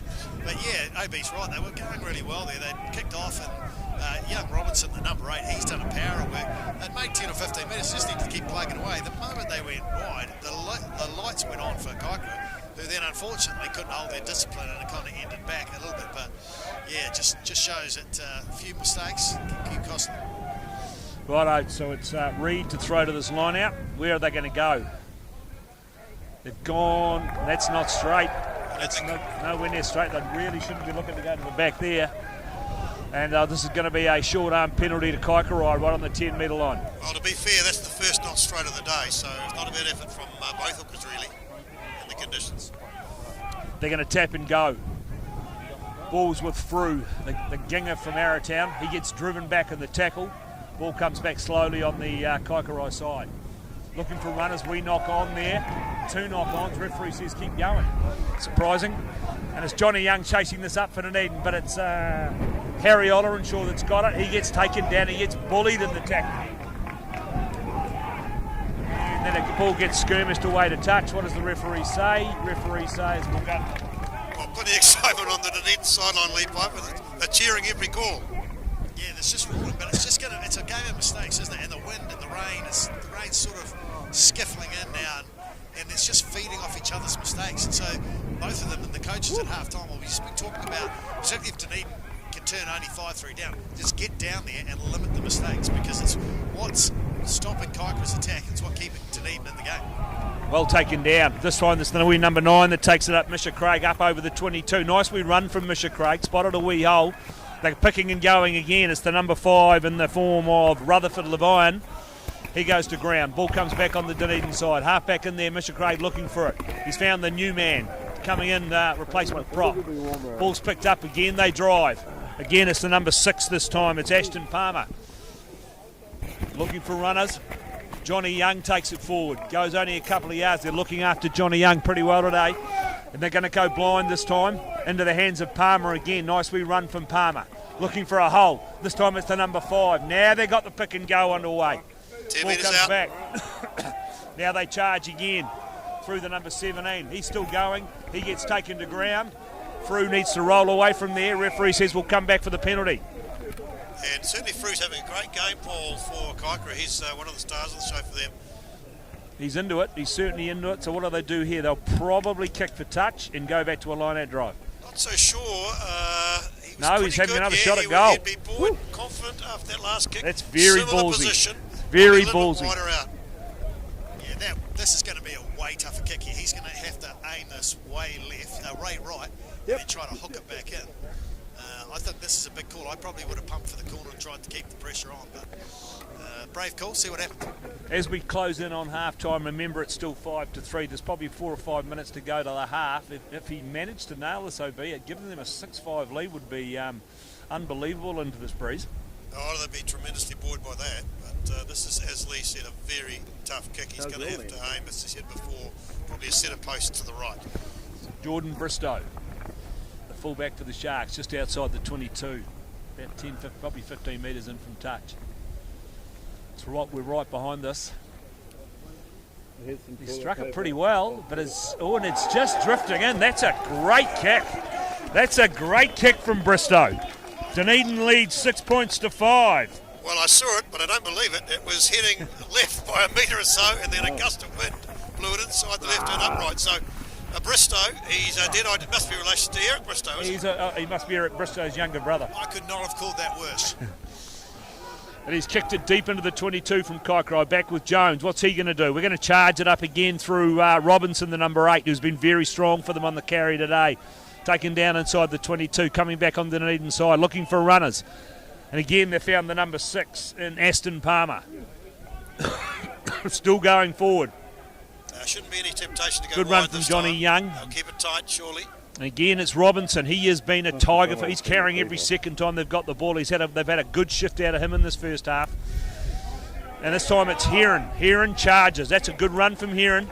But yeah, OB's right. They were going really well there. They kicked off, and young Robinson, the number 8, he's done a power of work. They'd made 10 or 15 minutes, just need to keep plugging away. The moment they went wide, the lights went on for Kaikorai, who then unfortunately couldn't hold their discipline, and it kind of ended back a little bit. But yeah, just shows that a few mistakes can keep costing them. Righto, so it's Reed to throw to this line out. Where are they going to go? They've gone. That's not straight. It's nowhere near straight. They really shouldn't be looking to go to the back there. And this is going to be a short arm penalty to Kaikorai right on the 10 metre line. Well, to be fair, that's the first not straight of the day, so it's not a bad effort from both hookers really in the conditions. They're going to tap and go. Ball's with Frew, the ginger from Arrowtown. He gets driven back in the tackle. Ball comes back slowly on the Kaikorai side. Looking for runners, we knock on there. 2 knock-ons, referee says keep going. Surprising. And it's Johnny Young chasing this up for Dunedin, but it's Harry Ollerenshaw that's got it. He gets taken down, he gets bullied in the tackle. And then the ball gets skirmished away to touch. What does the referee say? Referee says we'll go. Well, plenty of excitement on the Dunedin sideline, Lee Piper. They're cheering every call. Yeah, it's just rolling, but it's a game of mistakes, isn't it? And the wind and the rain's sort of skiffling in now, and it's just feeding off each other's mistakes. And so both of them and the coaches at half-time will just be talking about, particularly if Dunedin can turn only 5-3 down, just get down there and limit the mistakes, because it's what's stopping Kaikorai's attack. It's what keeping Dunedin in the game. Well taken down. This time it's the wee number 9 that takes it up. Misha Craig up over the 22. Nice wee run from Misha Craig. Spotted a wee hole. They're picking and going again. It's the number 5 in the form of Rutherford Levian. He goes to ground. Ball comes back on the Dunedin side. Half back in there. Misha Craig looking for it. He's found the new man coming in, replacement prop. Ball's picked up again. They drive. Again, it's the number 6 this time. It's Ashton Palmer. Looking for runners. Johnny Young takes it forward. Goes only a couple of yards. They're looking after Johnny Young pretty well today. And they're going to go blind this time. Into the hands of Palmer again. Nice wee run from Palmer. Looking for a hole. This time it's the number 5. Now they've got the pick and go underway. 10 Ball metres comes out. back. Now they charge again through the number 17. He's still going. He gets taken to ground. Frew needs to roll away from there. Referee says we'll come back for the penalty. And certainly Frew's having a great game, Paul, for Kaikorai. He's one of the stars of the show for them. He's into it. He's certainly into it. So what do they do here? They'll probably kick for touch and go back to a line-out drive. Not so sure. He's having another shot at goal. He'd be buoyed, confident after that last kick. That's very Similar ballsy. Position, Very a little bit ballsy. wider out. Yeah, this is going to be a way tougher kick here. He's going to have to aim this way right, and then try to hook it back in. I think this is a big call. I probably would have pumped for the corner and tried to keep the pressure on, but brave call, see what happens. As we close in on half-time, remember it's still 5-3. There's probably 4 or 5 minutes to go to the half. If he managed to nail this OB, giving them a 6-5 lead would be unbelievable into this breeze. Oh, they'd be tremendously buoyed by that. But this is, as Lee said, a very tough kick. He's going to have to aim, as he said before, probably a set of posts to the right. Jordan Bristow, the fullback for the Sharks, just outside the 22, about 10, probably 15 metres in from touch. We're right behind this. He struck it pretty well, but and it's just drifting in. That's a great kick. That's a great kick from Bristow. Dunedin leads 6 points to 5. Well, I saw it, but I don't believe it. It was heading left by a metre or so, and then a gust of wind blew it inside the left and upright. So Bristow, he's dead-eyed. It must be in relation to Eric Bristow, isn't it? He must be Eric Bristow's younger brother. I could not have called that worse. And he's kicked it deep into the 22 from Kaikorai, back with Jones. What's he going to do? We're going to charge it up again through Robinson, the number 8, who's been very strong for them on the carry today. Taken down inside the 22, coming back on the Dunedin side, looking for runners. And again, they found the number 6 in Aston Palmer. Still going forward. Shouldn't be any temptation to go Good wide run from this Johnny time. Young. They'll keep it tight, surely. And again, it's Robinson. He has been a tiger. He's carrying every second time they've got the ball. They've had a good shift out of him in this first half. And this time it's Heron. Heron charges. That's a good run from Heron.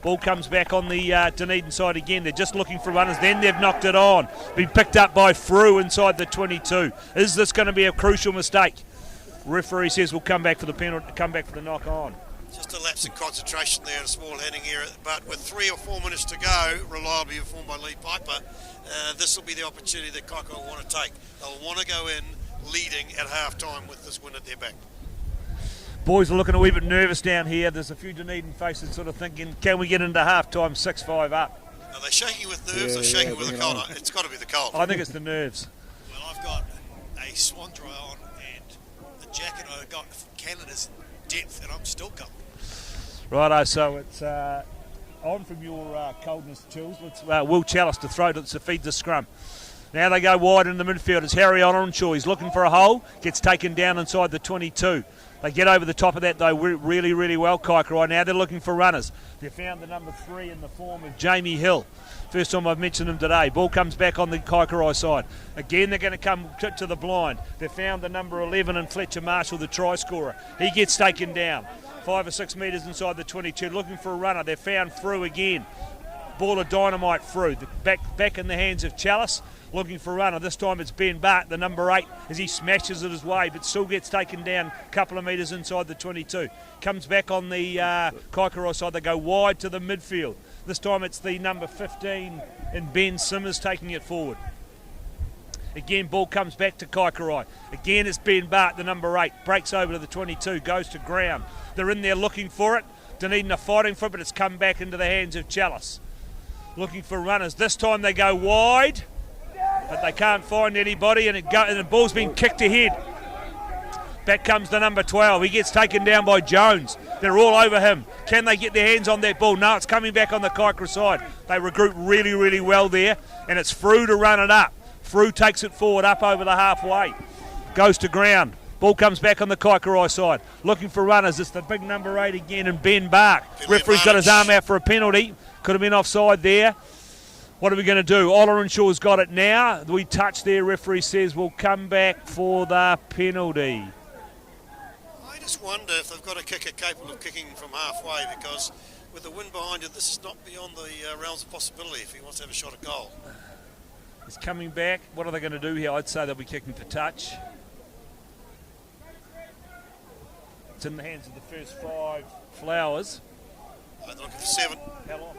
Ball comes back on the Dunedin side again. They're just looking for runners. Then they've knocked it on. Been picked up by Frew inside the 22. Is this going to be a crucial mistake? Referee says we'll come back for the penalty. Come back for the knock on. Just a lapse in concentration there, a small heading here, but with 3 or 4 minutes to go, reliably informed by Lee Piper, this will be the opportunity that Kaikorai will want to take. They'll want to go in leading at half-time with this win at their back. Boys are looking a wee bit nervous down here. There's a few Dunedin faces sort of thinking, can we get into half-time 6-5 up? Are they shaking with nerves or shaking with the cold? It's got to be the cold. I think it's the nerves. Well, I've got a swan dry on and the jacket I got from Canada's depth, and I'm still cold. Righto, so it's on from your coldness chills. Let's Will Chalice to throw to feed the scrum. Now they go wide in the midfield. It's Harry Onshore. He's looking for a hole. Gets taken down inside the 22. They get over the top of that though really, really well, Kaikorai. Now they're looking for runners. They found the number 3 in the form of Jamie Hill. First time I've mentioned him today. Ball comes back on the Kaikorai side. Again, they're going to come to the blind. They found the number 11 in Fletcher Marshall, the try scorer. He gets taken down. 5 or 6 metres inside the 22, looking for a runner. They found Frew again. Ball of dynamite Frew. Back in the hands of Chalice, looking for a runner. This time it's Ben Bart, the number 8, as he smashes it his way, but still gets taken down a couple of metres inside the 22. Comes back on the Kaikorai side. They go wide to the midfield. This time it's the number 15 in Ben Simmers taking it forward. Again, ball comes back to Kaikorai. Again, it's Ben Bart, the number 8. Breaks over to the 22, goes to ground. They're in there looking for it. Dunedin are fighting for it, but it's come back into the hands of Chalice. Looking for runners. This time they go wide, but they can't find anybody, and the ball's been kicked ahead. Back comes the number 12. He gets taken down by Jones. They're all over him. Can they get their hands on that ball? No, it's coming back on the Kaikorai side. They regroup really, really well there, and it's Frew to run it up. Frew takes it forward up over the halfway. Goes to ground. Ball comes back on the Kaikorai side. Looking for runners. It's the big number 8 again, and Ben Bark. Referee's got his arm out for a penalty. Could have been offside there. What are we going to do? Ollerenshaw got it now. We touch there. Referee says we'll come back for the penalty. I just wonder if they've got a kicker capable of kicking from halfway, because with the wind behind you, this is not beyond the realms of possibility if he wants to have a shot at goal. He's coming back. What are they going to do here? I'd say they'll be kicking for touch. It's in the hands of the first 5 Flowers. They're looking for 7. How long?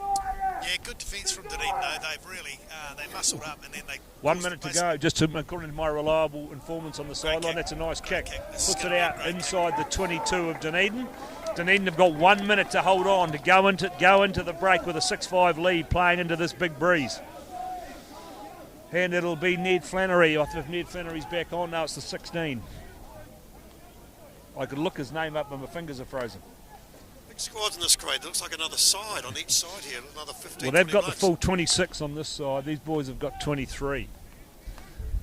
Yeah, good defence from Dunedin though. They've really they muscled up and then they. 1 minute to go. Just according to my reliable informants on the sideline, that's a nice kick. Puts it out inside the 22 of Dunedin. Dunedin have got 1 minute to hold on to go into the break with a 6-5 lead, playing into this big breeze. And it'll be Ned Flannery. If Ned Flannery's back on now, it's the 16. I could look his name up, but my fingers are frozen. Big squads in this grade. It looks like another side on each side here. Another 15. Well, they've got blokes. the full 26 on this side. These boys have got 23.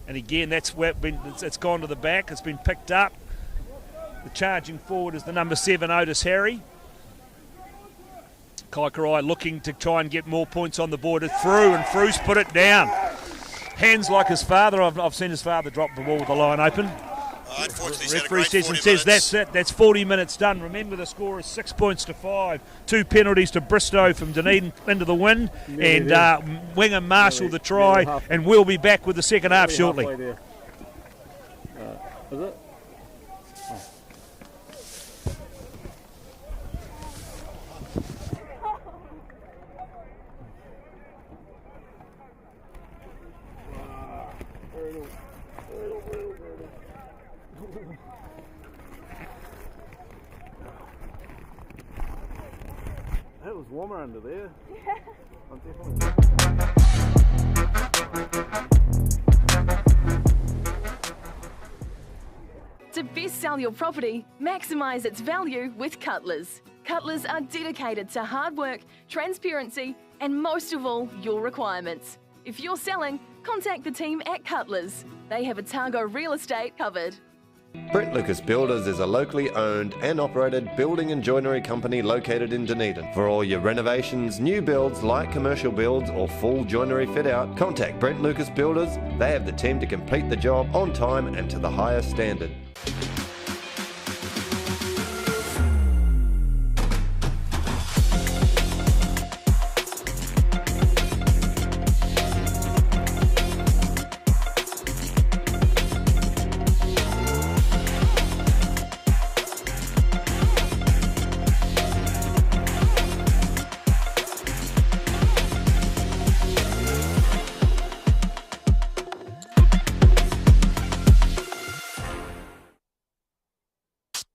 And again, that's where it's gone to the back. It's been picked up. The charging forward is the number 7, Otis Harry. Kaikorai looking to try and get more points on the board. It's Frew, and Frew's put it down. Hands like his father. I've seen his father drop the ball with the line open. Unfortunately, Referee says that's it. That's 40 minutes done. Remember, the score is 6 points to 5. 2 penalties to Bristow from Dunedin into the win, and Winger Marshall the try, and we'll be back with the second half shortly. Is it? It was warmer under there. Yeah. I'm definitely. To best sell your property, maximise its value with Cutlers. Cutlers are dedicated to hard work, transparency, and most of all, your requirements. If you're selling, contact the team at Cutlers. They have Otago real estate covered. Brent Lucas Builders is a locally owned and operated building and joinery company located in Dunedin. For all your renovations, new builds, light commercial builds or full joinery fit out, contact Brent Lucas Builders. They have the team to complete the job on time and to the highest standard.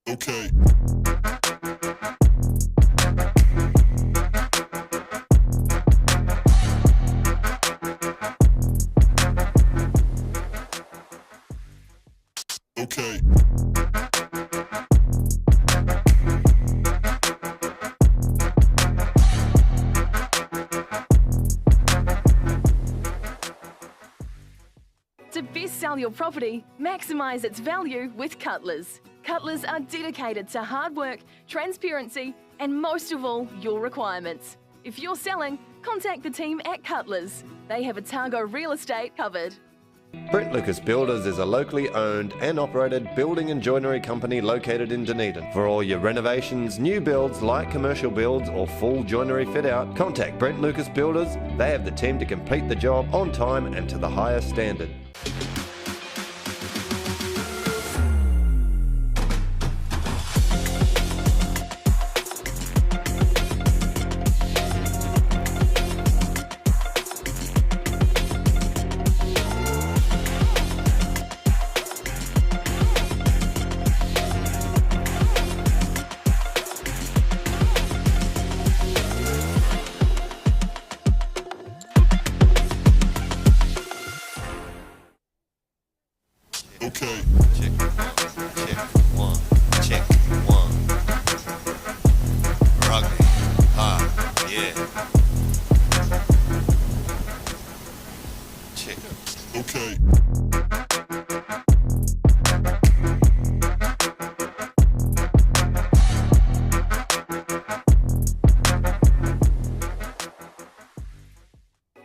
Okay. Okay. To best sell your property, maximise its value with Cutlers. Cutlers are dedicated to hard work, transparency, and most of all, your requirements. If you're selling, contact the team at Cutlers. They have Otago real estate covered. Brent Lucas Builders is a locally owned and operated building and joinery company located in Dunedin. For all your renovations, new builds, light commercial builds or full joinery fit out, contact Brent Lucas Builders. They have the team to complete the job on time and to the highest standard. Okay. Check one. Check one. Rugby. Yeah. Check. Okay.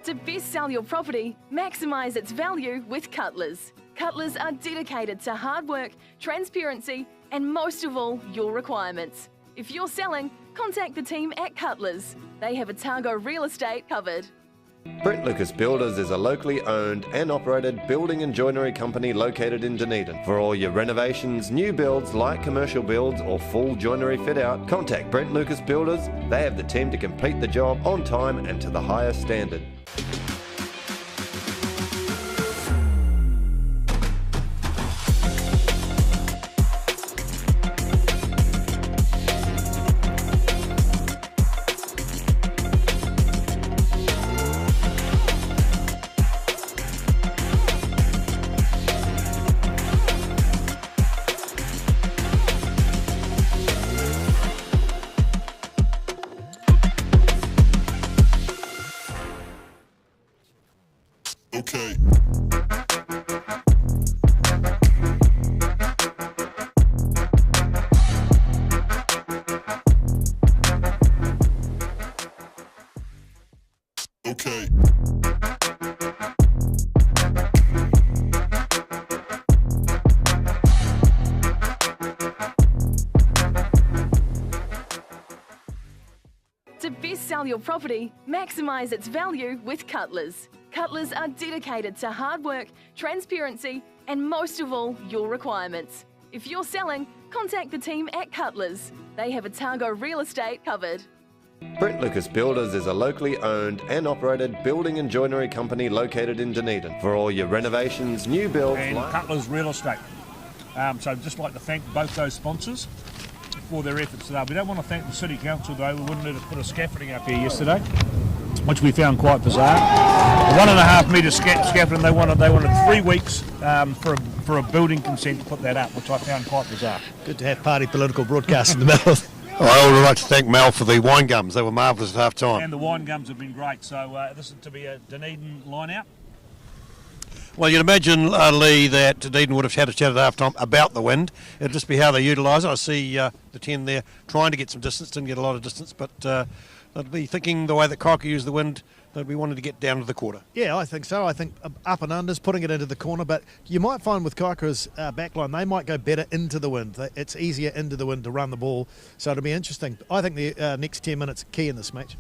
To best sell your property, maximise its value with Cutlers. Cutlers are dedicated to hard work, transparency, and most of all, your requirements. If you're selling, contact the team at Cutlers. They have Otago real estate covered. Brent Lucas Builders is a locally owned and operated building and joinery company located in Dunedin. For all your renovations, new builds, light commercial builds or full joinery fit out, contact Brent Lucas Builders. They have the team to complete the job on time and to the highest standard. Okay. Okay. To best sell your property, maximise its value with Cutlers. Cutlers are dedicated to hard work, transparency, and most of all, your requirements. If you're selling, contact the team at Cutlers. They have Otago real estate covered. Brent Lucas Builders is a locally owned and operated building and joinery company located in Dunedin. For all your renovations, new builds, And Cutlers Real Estate. So I'd just like to thank both those sponsors for their efforts today. We don't want to thank the City Council though. We wouldn't have put a scaffolding up here yesterday, which we found quite bizarre. A 1.5 metre scaffolding they wanted 3 weeks for for a building consent to put that up, which I found quite bizarre. Good to have party political broadcasts in the middle of. I would like to thank Mal for the wine gums. They were marvellous at half time. And the wine gums have been great. So this is to be a Dunedin line out. Well, you'd imagine, Lee, that Dunedin would have had a chat at half time about the wind. It'd just be how they utilise it. I see the 10 there trying to get some distance, didn't get a lot of distance, but they'd be thinking the way that Kaikorai used the wind, they'd be wanting to get down to the quarter. Yeah, I think so. I think up and unders, putting it into the corner, but you might find with Kaikorai's backline, they might go better into the wind. It's easier into the wind to run the ball, so it'll be interesting. I think the next 10 minutes are key in this match.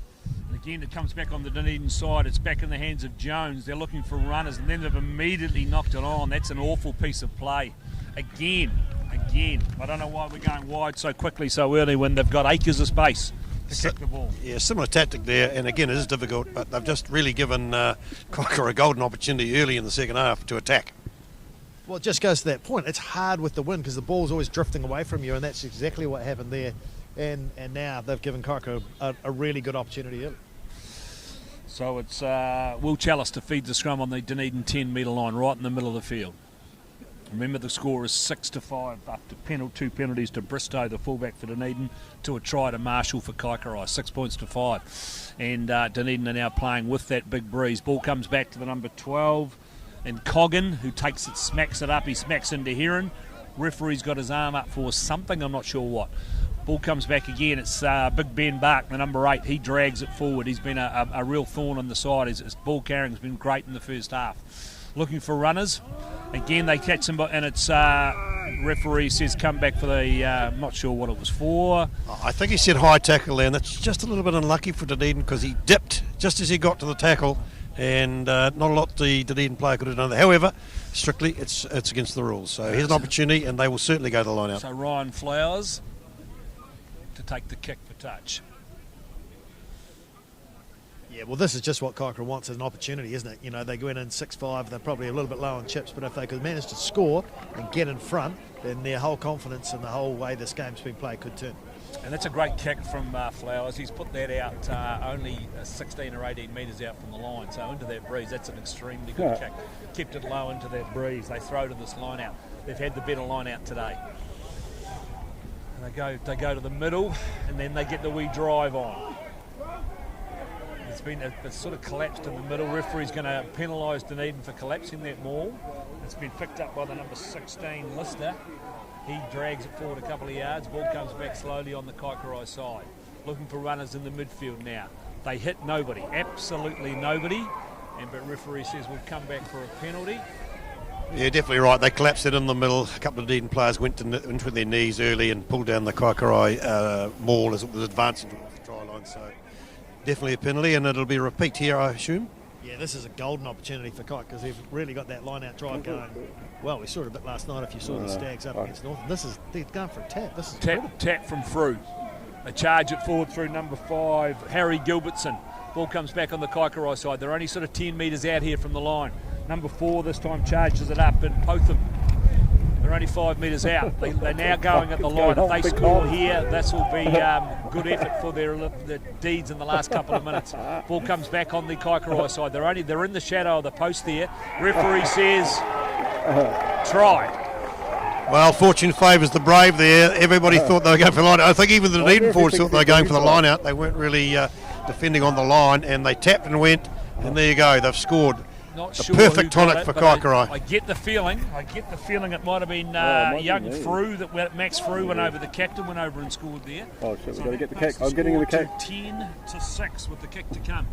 And again, it comes back on the Dunedin side. It's back in the hands of Jones. They're looking for runners, and then they've immediately knocked it on. That's an awful piece of play. Again. I don't know why we're going wide so quickly, so early, when they've got acres of space to kick the ball. Yeah, similar tactic there, and again, it is difficult, but they've just really given Kaikorai a golden opportunity early in the second half to attack. Well, it just goes to that point. It's hard with the wind because the ball's always drifting away from you, and that's exactly what happened there. And now they've given Kaikorai a really good opportunity early. So it's Will Chalice to feed the scrum on the Dunedin 10-metre line, right in the middle of the field. Remember, the score is 6-5 after two penalties to Bristow, the fullback for Dunedin, to a try to Marshall for Kaikorai, 6 points to 5. And Dunedin are now playing with that big breeze. Ball comes back to the number 12, and Coggin, who takes it, smacks it up. He smacks into Heron. Referee's got his arm up for something, I'm not sure what. Ball comes back again. It's Big Ben Bark, the number 8. He drags it forward. He's been a real thorn on the side. His ball carrying has been great in the first half. Looking for runners. Again, they catch him, and it's referee says come back for the, I'm not sure what it was for. I think he said high tackle there, and that's just a little bit unlucky for Dunedin because he dipped just as he got to the tackle, and not a lot the Dunedin player could have done there. However, strictly, it's against the rules. So here's an opportunity, and they will certainly go to the line out. So Ryan Flowers to take the kick for touch. Yeah, well, this is just what Kaikorai wants as an opportunity, isn't it? You know, they go in 6-5, they're probably a little bit low on chips, but if they could manage to score and get in front, then their whole confidence and the whole way this game's been played could turn. And that's a great kick from Flowers. He's put that out only 16 or 18 metres out from the line, so into that breeze. That's an extremely good kick. Kept it low into that breeze. They throw to this line out. They've had the better line out today. And they go to the middle, and then they get the wee drive on. It's sort of collapsed in the middle. Referee's going to penalise Dunedin for collapsing that maul. It's been picked up by the number 16, Lister. He drags it forward a couple of yards. Ball comes back slowly on the Kaikorai side. Looking for runners in the midfield now. They hit nobody, absolutely nobody. But referee says we'll come back for a penalty. Yeah, definitely right. They collapsed it in the middle. A couple of Dunedin players went into their knees early and pulled down the Kaikorai maul as it was advancing towards the try line. So definitely a penalty, and it'll be a repeat here, I assume. Yeah, this is a golden opportunity for Kaikorai because they've really got that line-out drive going. Well, we saw it a bit last night if you saw the Stags up against North. They're going for a tap. This is tap from Frew. They charge it forward through number 5, Harry Gilbertson. Ball comes back on the Kaikorai side. They're only sort of 10 metres out here from the line. Number 4 this time charges it up, and Potham, they're only 5 metres out. They're now going at the line. If they score here, this will be good effort for their deeds in the last couple of minutes. Ball comes back on the Kaikorai side. They're in the shadow of the post there. Referee says try. Well, fortune favours the brave there. Everybody thought they were going for the line out. I think even the Dunedin forwards thought they were going for the line out. They weren't really defending on the line, and they tapped and went, and there you go. They've scored. Not the sure perfect tonic for Kaikorai. I get the feeling it might have been young Frew, Max Frew went over. The captain went over and scored there. Oh shit, we've got to get the takes kick. I'm getting the kick. 10-6 with the kick to come.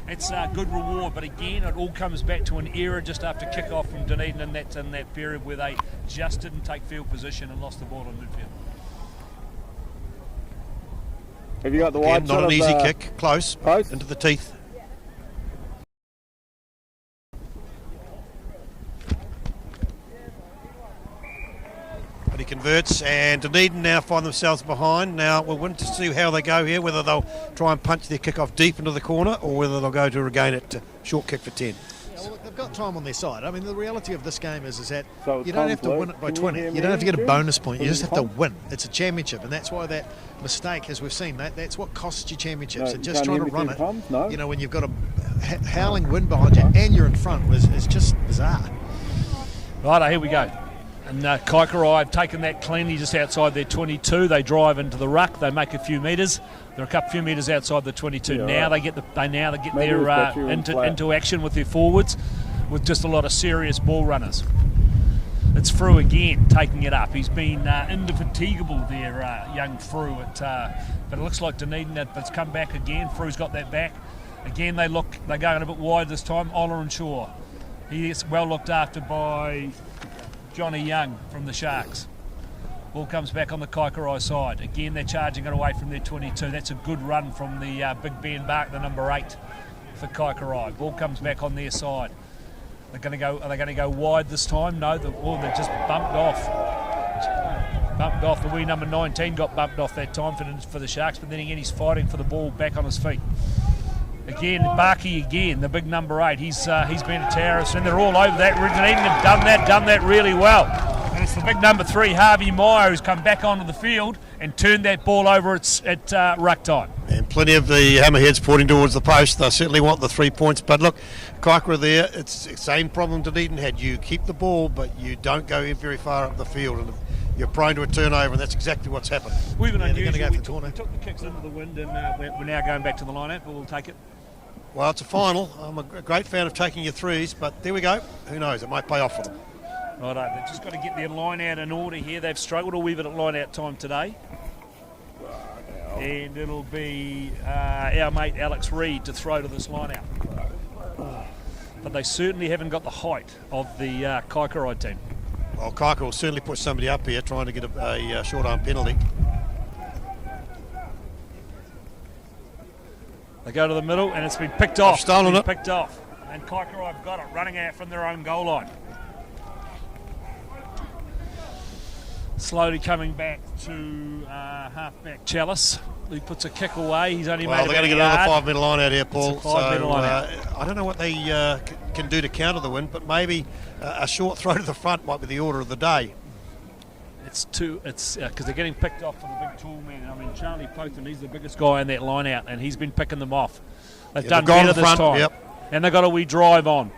It's a good reward, but again, it all comes back to an error just after kick-off from Dunedin, and that's in that period where they just didn't take field position and lost the ball in midfield. Have you got the wide not an easy kick, close, into the teeth. But he converts, and Dunedin now find themselves behind. Now we'll want to see how they go here, whether they'll try and punch their kick off deep into the corner or whether they'll go to regain it to short kick for 10. Yeah, well, look, they've got time on their side. I mean, the reality of this game is that so you don't have to win it by 20. You don't have to get a bonus point. You just have to win. It's a championship, and that's why that mistake, as we've seen, that's what costs you championships. And just trying to run it, you know, when you've got a howling wind behind you and you're in front, is just bizarre. Right, here we go. And Kaikorai have taken that cleanly just outside their 22. They drive into the ruck. They make a few metres. They're a few metres outside the 22. Yeah, now right. they get Maybe we've got their you in flat. into action with their forwards, with just a lot of serious ball runners. It's Frew again taking it up. He's been indefatigable there, young Frew. But it looks like Dunedin has come back again. Frew's got that back. Again, they're going a bit wide this time. Ola and Shaw. He is well looked after by Johnny Young from the Sharks. Ball comes back on the Kaikorai side. Again, they're charging it away from their 22. That's a good run from the Big Ben Bark, the number 8 for Kaikorai. Ball comes back on their side. Are they going to go wide this time? No, they're just bumped off. Bumped off. The wee number 19 got bumped off that time for the Sharks, but then again he's fighting for the ball back on his feet. Again, Barkey again, the big number 8. He's been a terrorist, and they're all over that. Dunedin have done that really well. And it's the big number 3, Harvey Meyer, who's come back onto the field and turned that ball over at ruck time. And plenty of the Hammerheads pointing towards the post. They certainly want the 3 points. But look, Kaikorai there, it's the same problem Dunedin had. You keep the ball, but you don't go very far up the field. And you're prone to a turnover, and that's exactly what's happened. We've been unusual. They're going to go for the We corner. took the kicks into the wind, and we're now going back to the line-out, but we'll take it. Well, it's a final. I'm a great fan of taking your threes, but there we go. Who knows? It might pay off for them. Righto, they've just got to get their line-out in order here. They've struggled a wee bit at line-out time today. And it'll be our mate Alex Reid to throw to this line-out. But they certainly haven't got the height of the Kaikorai team. Well, Kaikorai will certainly put somebody up here trying to get a short arm penalty. They go to the middle, and it's been picked off. Stolen it. Picked off. And Kaikorai have got it, running out from their own goal line. Slowly coming back to half-back Chalice. He puts a kick away. He's only Well, made they're going to about get a another yard. 5-metre line out here, Paul. It's a 5-metre line out. I don't know what they can do to counter the wind, but maybe a short throw to the front might be the order of the day. It's because they're getting picked off for the big tall man. I mean, Charlie Potham, he's the biggest guy in that line out, and he's been picking them off. They've done they've gone better to the this front, time. yep. And they've got a wee drive on.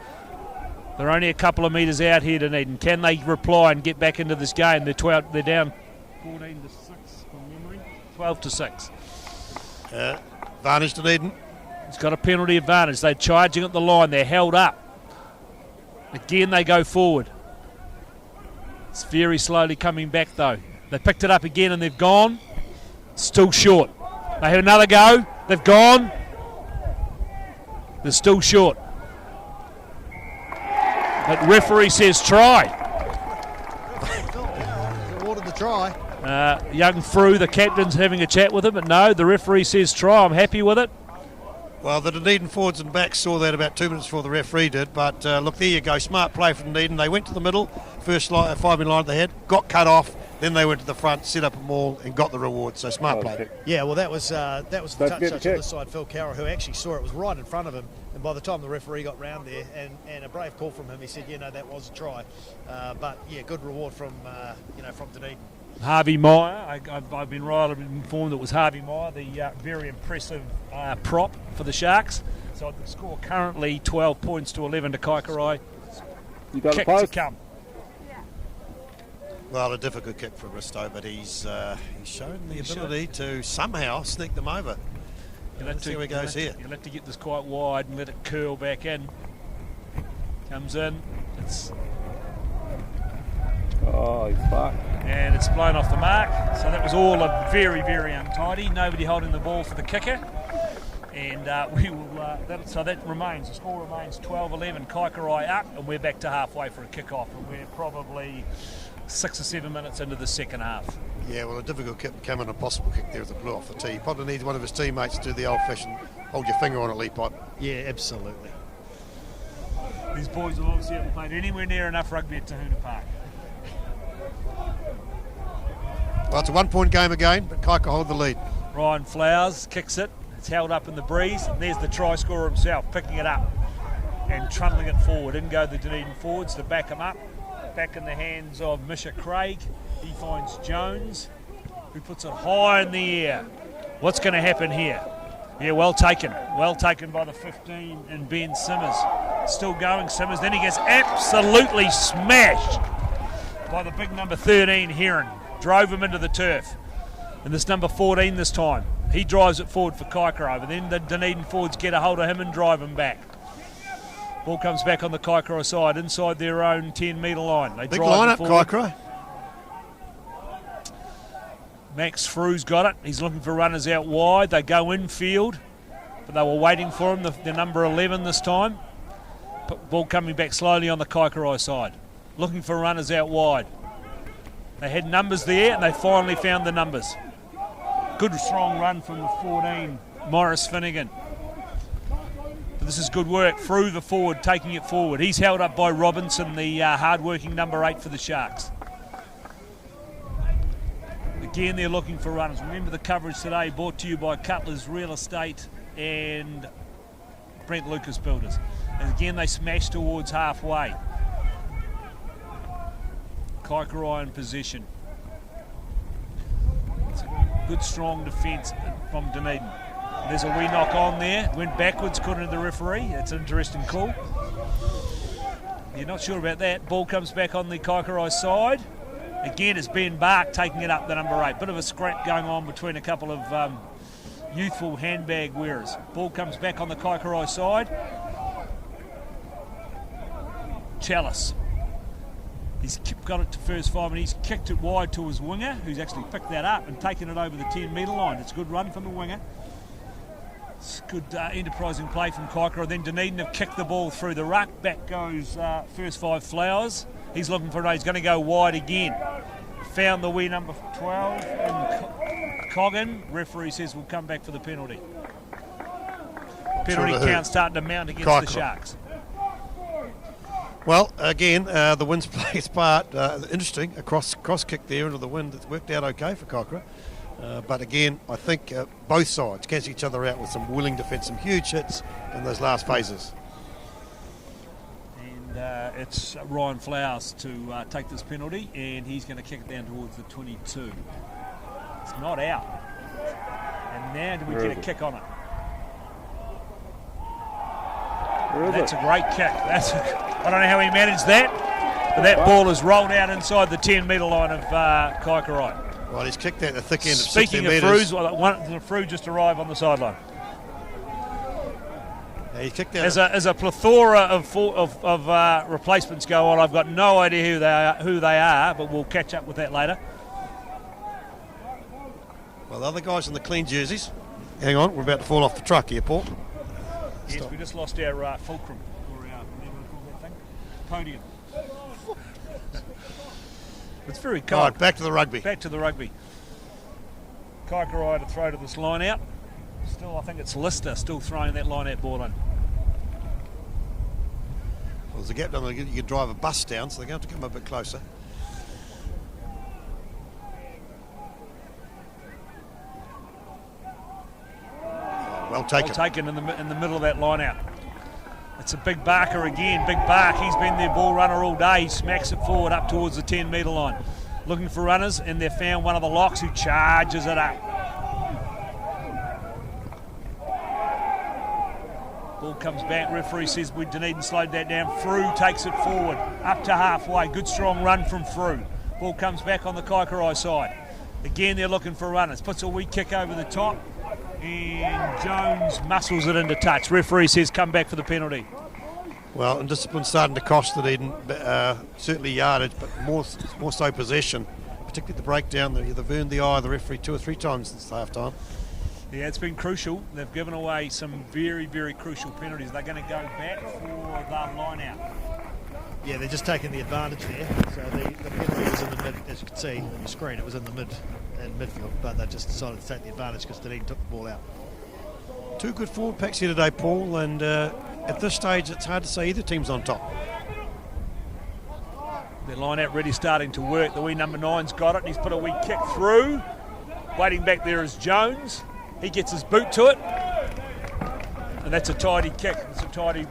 They're only a couple of metres out here, Dunedin. Can they reply and get back into this game? They're down 14 to 6 from memory. 12 to 6. Advantage Dunedin. He's got a penalty advantage. They're charging at the line. They're held up. Again, they go forward. It's very slowly coming back, though. They picked it up again, and they've gone. Still short. They have another go. They've gone. They're still short. But referee says try. Awarded the try. Young Frew, the captain's having a chat with him, but no, the referee says try. I'm happy with it. Well, the Dunedin forwards and backs saw that about 2 minutes before the referee did, but look, there you go. Smart play from Dunedin. They went to the middle, first 5-metre line they had, got cut off, then they went to the front, set up a maul, and got the reward. So smart play. Yeah, well, that was the Don't touch forget on to this side, Phil Carroll, who actually saw it was right in front of him. And by the time the referee got round there, and a brave call from him, he said, that was a try. But yeah, good reward from from Dunedin. Harvey Meyer, I've been informed it was Harvey Meyer, the very impressive prop for the Sharks. So the score currently 12 points to 11 to Kaikorai. You got a Kick to post? come. Well, a difficult kick for Risto, but he's shown the ability to somehow sneak them over. Let's see where it goes here. You'll have to get this quite wide and let it curl back in. Comes in. Oh, he's back. And it's blown off the mark. So that was all a very, very untidy. Nobody holding the ball for the kicker. And we will. So that remains. The score remains 12-11. Kaikorai up, and we're back to halfway for a kick-off. And we're probably 6 or 7 minutes into the second half. Yeah, well, a difficult kick became an impossible kick there as it blew off the tee. He probably needs one of his teammates to do the old-fashioned hold your finger on a lead pipe. Yeah, absolutely. These boys have obviously haven't played anywhere near enough rugby at Tahuna Park. Well, it's a 1-point game again, but Kaikorai hold the lead. Ryan Flowers kicks it. It's held up in the breeze. And there's the try scorer himself, picking it up and trundling it forward. In go the Dunedin forwards to back him up. Back in the hands of Misha Craig. He finds Jones, who puts it high in the air. What's going to happen here? Yeah, well taken. Well taken by the 15 and Ben Simmers. Still going, Simmers. Then he gets absolutely smashed by the big number 13, Heron. Drove him into the turf. And this number 14 this time, he drives it forward for Kaikorai, but then the Dunedin forwards get a hold of him and drive him back. Ball comes back on the Kaikorai side, inside their own 10-metre line. They Big drive line it up, forward. Kaikorai. Max Frew's got it. He's looking for runners out wide. They go infield, but they were waiting for him, the number 11 this time. Ball coming back slowly on the Kaikorai side. Looking for runners out wide. They had numbers there, and they finally found the numbers. Good strong run from the 14, Morris Finnegan. But this is good work. Frew the forward, taking it forward. He's held up by Robinson, the hard-working number 8 for the Sharks. Again, they're looking for runners. Remember the coverage today brought to you by Cutler's Real Estate and Brent Lucas Builders. And again, they smash towards halfway. Kaikorai in position. It's a good, strong defence from Dunedin. There's a wee knock on there. Went backwards, according to the referee. That's an interesting call. You're not sure about that. Ball comes back on the Kaikorai side. Again, it's Ben Bark taking it up, the number 8. Bit of a scrap going on between a couple of youthful handbag wearers. Ball comes back on the Kaikorai side. Chalice. He's got it to first 5 and he's kicked it wide to his winger, who's actually picked that up and taken it over the 10-metre line. It's a good run from the winger. It's good enterprising play from Kaikorai. Then Dunedin have kicked the ball through the ruck. Back goes first 5 Flowers. He's looking for it. He's going to go wide again. Found the wee number 12 and Coggin. Referee says we'll come back for the penalty. Penalty count starting to mount against the Sharks. Well, again, the wind's played its part. Interesting, a cross kick there into the wind. It's worked out okay for Kaikorai. But again, I think both sides cancel each other out with some willing defence, some huge hits in those last phases. And it's Ryan Flowers to take this penalty, and he's going to kick it down towards the 22. It's not out. And now do we get a kick on it? That's a great kick. I don't know how he managed that, but that ball has rolled out inside the 10-metre line of Kaikorai. Well, he's kicked out the thick end of 60 Speaking of metres. Frews, Frew just arrived on the sideline. Yeah, he kicked out As a plethora of replacements go on, I've got no idea who they are, but we'll catch up with that later. Well, the other guys in the clean jerseys. Hang on, we're about to fall off the truck here, Paul. Yes, we just lost our fulcrum, or our, podium. It's very cold. All right, back to the rugby. Back to the rugby. Kaikorai to throw to this line out. Still, I think it's Lister still throwing that line out ball in. Well, there's a gap down there. You can drive a bus down, so they're going to have to come a bit closer. Well taken. Well taken in the middle of that line out. It's a big Barker again. Big Bark. He's been their ball runner all day. He smacks it forward up towards the 10-metre line. Looking for runners, and they've found one of the locks who charges it up. Ball comes back. Referee says we Dunedin slowed that down. Frew takes it forward up to halfway. Good strong run from Frew. Ball comes back on the Kaikorai side. Again, they're looking for runners. Puts a wee kick over the top. And Jones muscles it into touch. Referee says come back for the penalty. Well, and discipline's starting to cost Dunedin, certainly yardage, but more so possession, particularly the breakdown. They've earned the eye of the referee 2 or 3 times since half time. Yeah, it's been crucial. They've given away some very, very crucial penalties. They're going to go back for the line out. Yeah, they're just taking the advantage there. So the penalty was in the mid, as you can see on your screen, it was in the midfield, but they just decided to take the advantage because Dunedin took the ball out. 2 good forward packs here today, Paul, and at this stage it's hard to say either team's on top. Their line out ready, starting to work. The wee number 9's got it, and he's put a wee kick through. Waiting back there is Jones. He gets his boot to it, and that's a tidy kick. It's a tidy.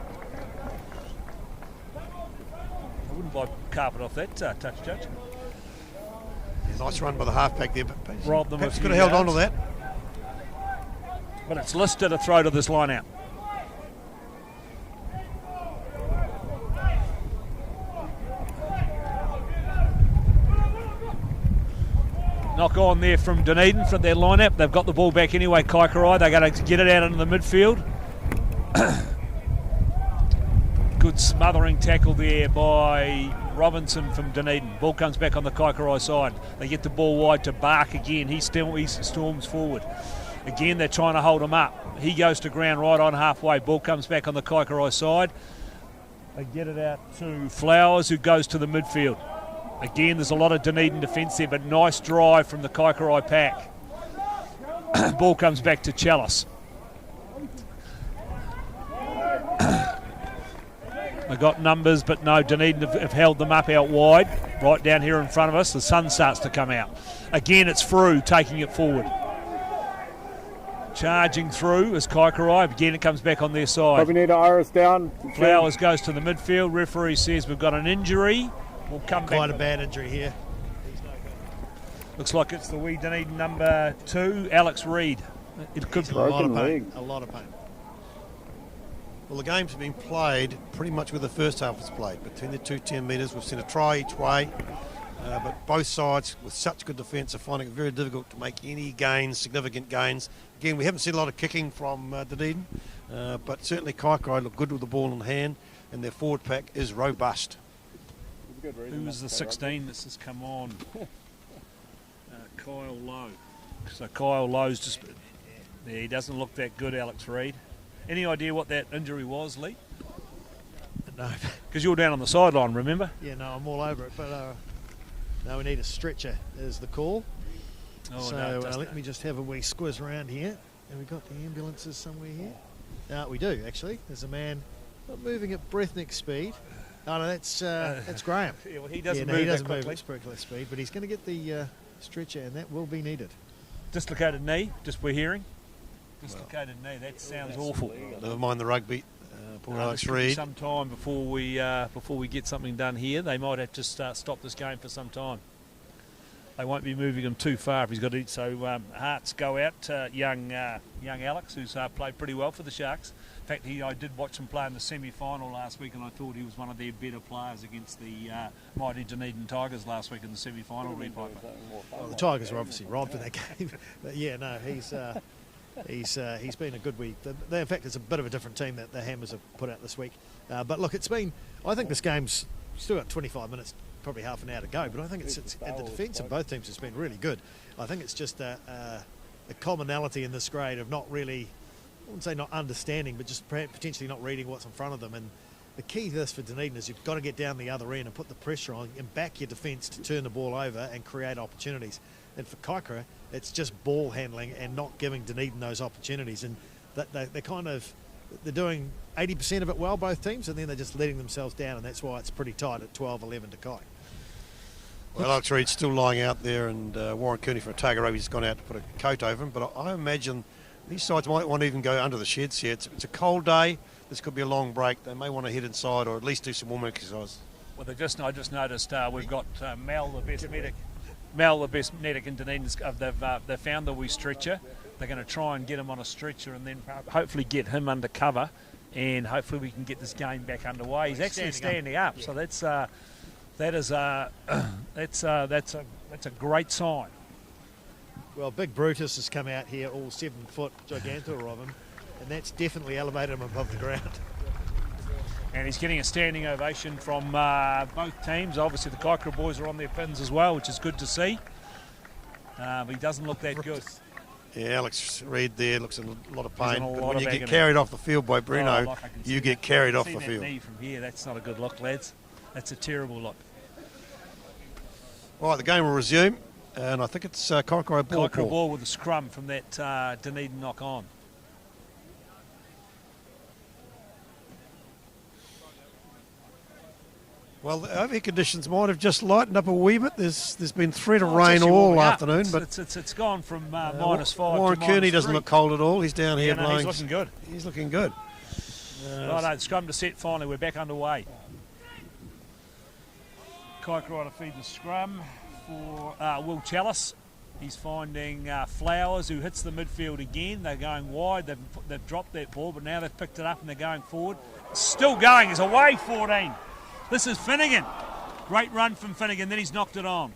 I wouldn't buy carpet off that touch, Judge. Yeah, nice run by the halfback there, but Robbed them perhaps a could few have held on to yards. that. But it's Lister to throw to this line out. Knock on there from Dunedin from their lineup. They've got the ball back anyway, Kaikorai. They're going to get it out into the midfield. Good smothering tackle there by Robinson from Dunedin. Ball comes back on the Kaikorai side. They get the ball wide to Bark again. He storms forward. Again, they're trying to hold him up. He goes to ground right on halfway. Ball comes back on the Kaikorai side. They get it out to Flowers, who goes to the midfield. Again, there's a lot of Dunedin defence there, but nice drive from the Kaikorai pack. Ball comes back to Chalice. They got numbers, but no, Dunedin have held them up out wide, right down here in front of us. The sun starts to come out. Again, it's Frew taking it forward. Charging through as Kaikorai. Again, it comes back on their side. Probably need to iris down. Flowers goes to the midfield. Referee says we've got an injury. We'll come back. Quite a bad injury here. Looks like it's the wee Dunedin number 2, Alex Reid. It could He's in a lot of Broken pain. leg. A lot of pain. Well, the game's been played pretty much where the first half was played. Between the two 10 metres, we've seen a try each way. But both sides, with such good defence, are finding it very difficult to make any gains, significant gains. Again, we haven't seen a lot of kicking from Dunedin, but certainly Kaikorai look good with the ball in hand, and their forward pack is robust. Who's the 16 that's just come on? Kyle Lowe. So Kyle Lowe's just... Yeah, he doesn't look that good, Alex Reid. Any idea what that injury was, Lee? No. Because you were down on the sideline, remember? Yeah, no, I'm all over it. But no, we need a stretcher is the call. Oh, so no, let me just have a wee squiz around here. Have we got the ambulances somewhere here? We do, actually. There's a man not moving at breathnik speed. Oh, no, that's Graham. Yeah, well, he doesn't he move doesn't that move quickly. at breathnik speed, but he's going to get the stretcher, and that will be needed. Dislocated knee, just we're hearing. Dislocated knee, that sounds awful. Never mind the rugby. Poor Alex This could be Reid. some time before we get something done here. They might have to stop this game for some time. They won't be moving him too far if he's got to. So hearts go out to young Alex, who's played pretty well for the Sharks. In fact, I did watch him play in the semi-final last week, and I thought he was one of their better players against the mighty Dunedin Tigers last week in the semi-final. Well, the Tigers were obviously robbed in that game. But yeah, no, he's been a good week. In fact, it's a bit of a different team that the Hammers have put out this week. But look, I think this game's still got 25 minutes, probably half an hour to go. But I think it's and the defence of both teams has been really good. I think it's just a commonality in this grade of not really, I wouldn't say not understanding, but just potentially not reading what's in front of them. And the key to this for Dunedin is you've got to get down the other end and put the pressure on and back your defence to turn the ball over and create opportunities. And for Kaikorai, it's just ball handling and not giving Dunedin those opportunities. And they're doing 80% of it well, both teams, and then they're just letting themselves down, and that's why it's pretty tight at 12-11 to Kai. Well, Alex Reid's still lying out there, and Warren Cooney from Otago has gone out to put a coat over him. But I imagine these sides might want to even go under the sheds here. It's a cold day. This could be a long break. They may want to head inside or at least do some warm exercise. Well, I just noticed we've got Mel, the best medic in Dunedin. They've found the wee stretcher. They're going to try and get him on a stretcher and then hopefully get him under cover, and hopefully we can get this game back underway. He's actually standing up, so that's a great sign. Well, Big Brutus has come out here, all 7-foot gigantor of him, and that's definitely elevated him above the ground. And he's getting a standing ovation from both teams. Obviously, the Kaikorai boys are on their pins as well, which is good to see. But he doesn't look that good. Yeah, Alex Reid there looks in a lot of He's in pain. a But lot when of you get agony. carried off the field by Bruno, you get carried off the that field. knee from here, that's not a good look, lads. That's a terrible look. All right, the game will resume, and I think it's Kaikorai ball. Kaikorai ball with a scrum from that Dunedin knock on. Well, the overhead conditions might have just lightened up a wee bit. There's been threat of It's rain actually all warming up. afternoon, but It's gone from -5 Warren to Cooney doesn't -3. look cold at all. He's down here Yeah, no, blowing. he's looking good. He's looking good. Righto, scrum to set finally. We're back underway. Kaikorai to feed the scrum for Will Chalice. He's finding Flowers, who hits the midfield again. They're going wide. They've dropped that ball, but now they've picked it up and they're going forward. Still going. He's away 14. This is Finnegan. Great run from Finnegan. Then he's knocked it on.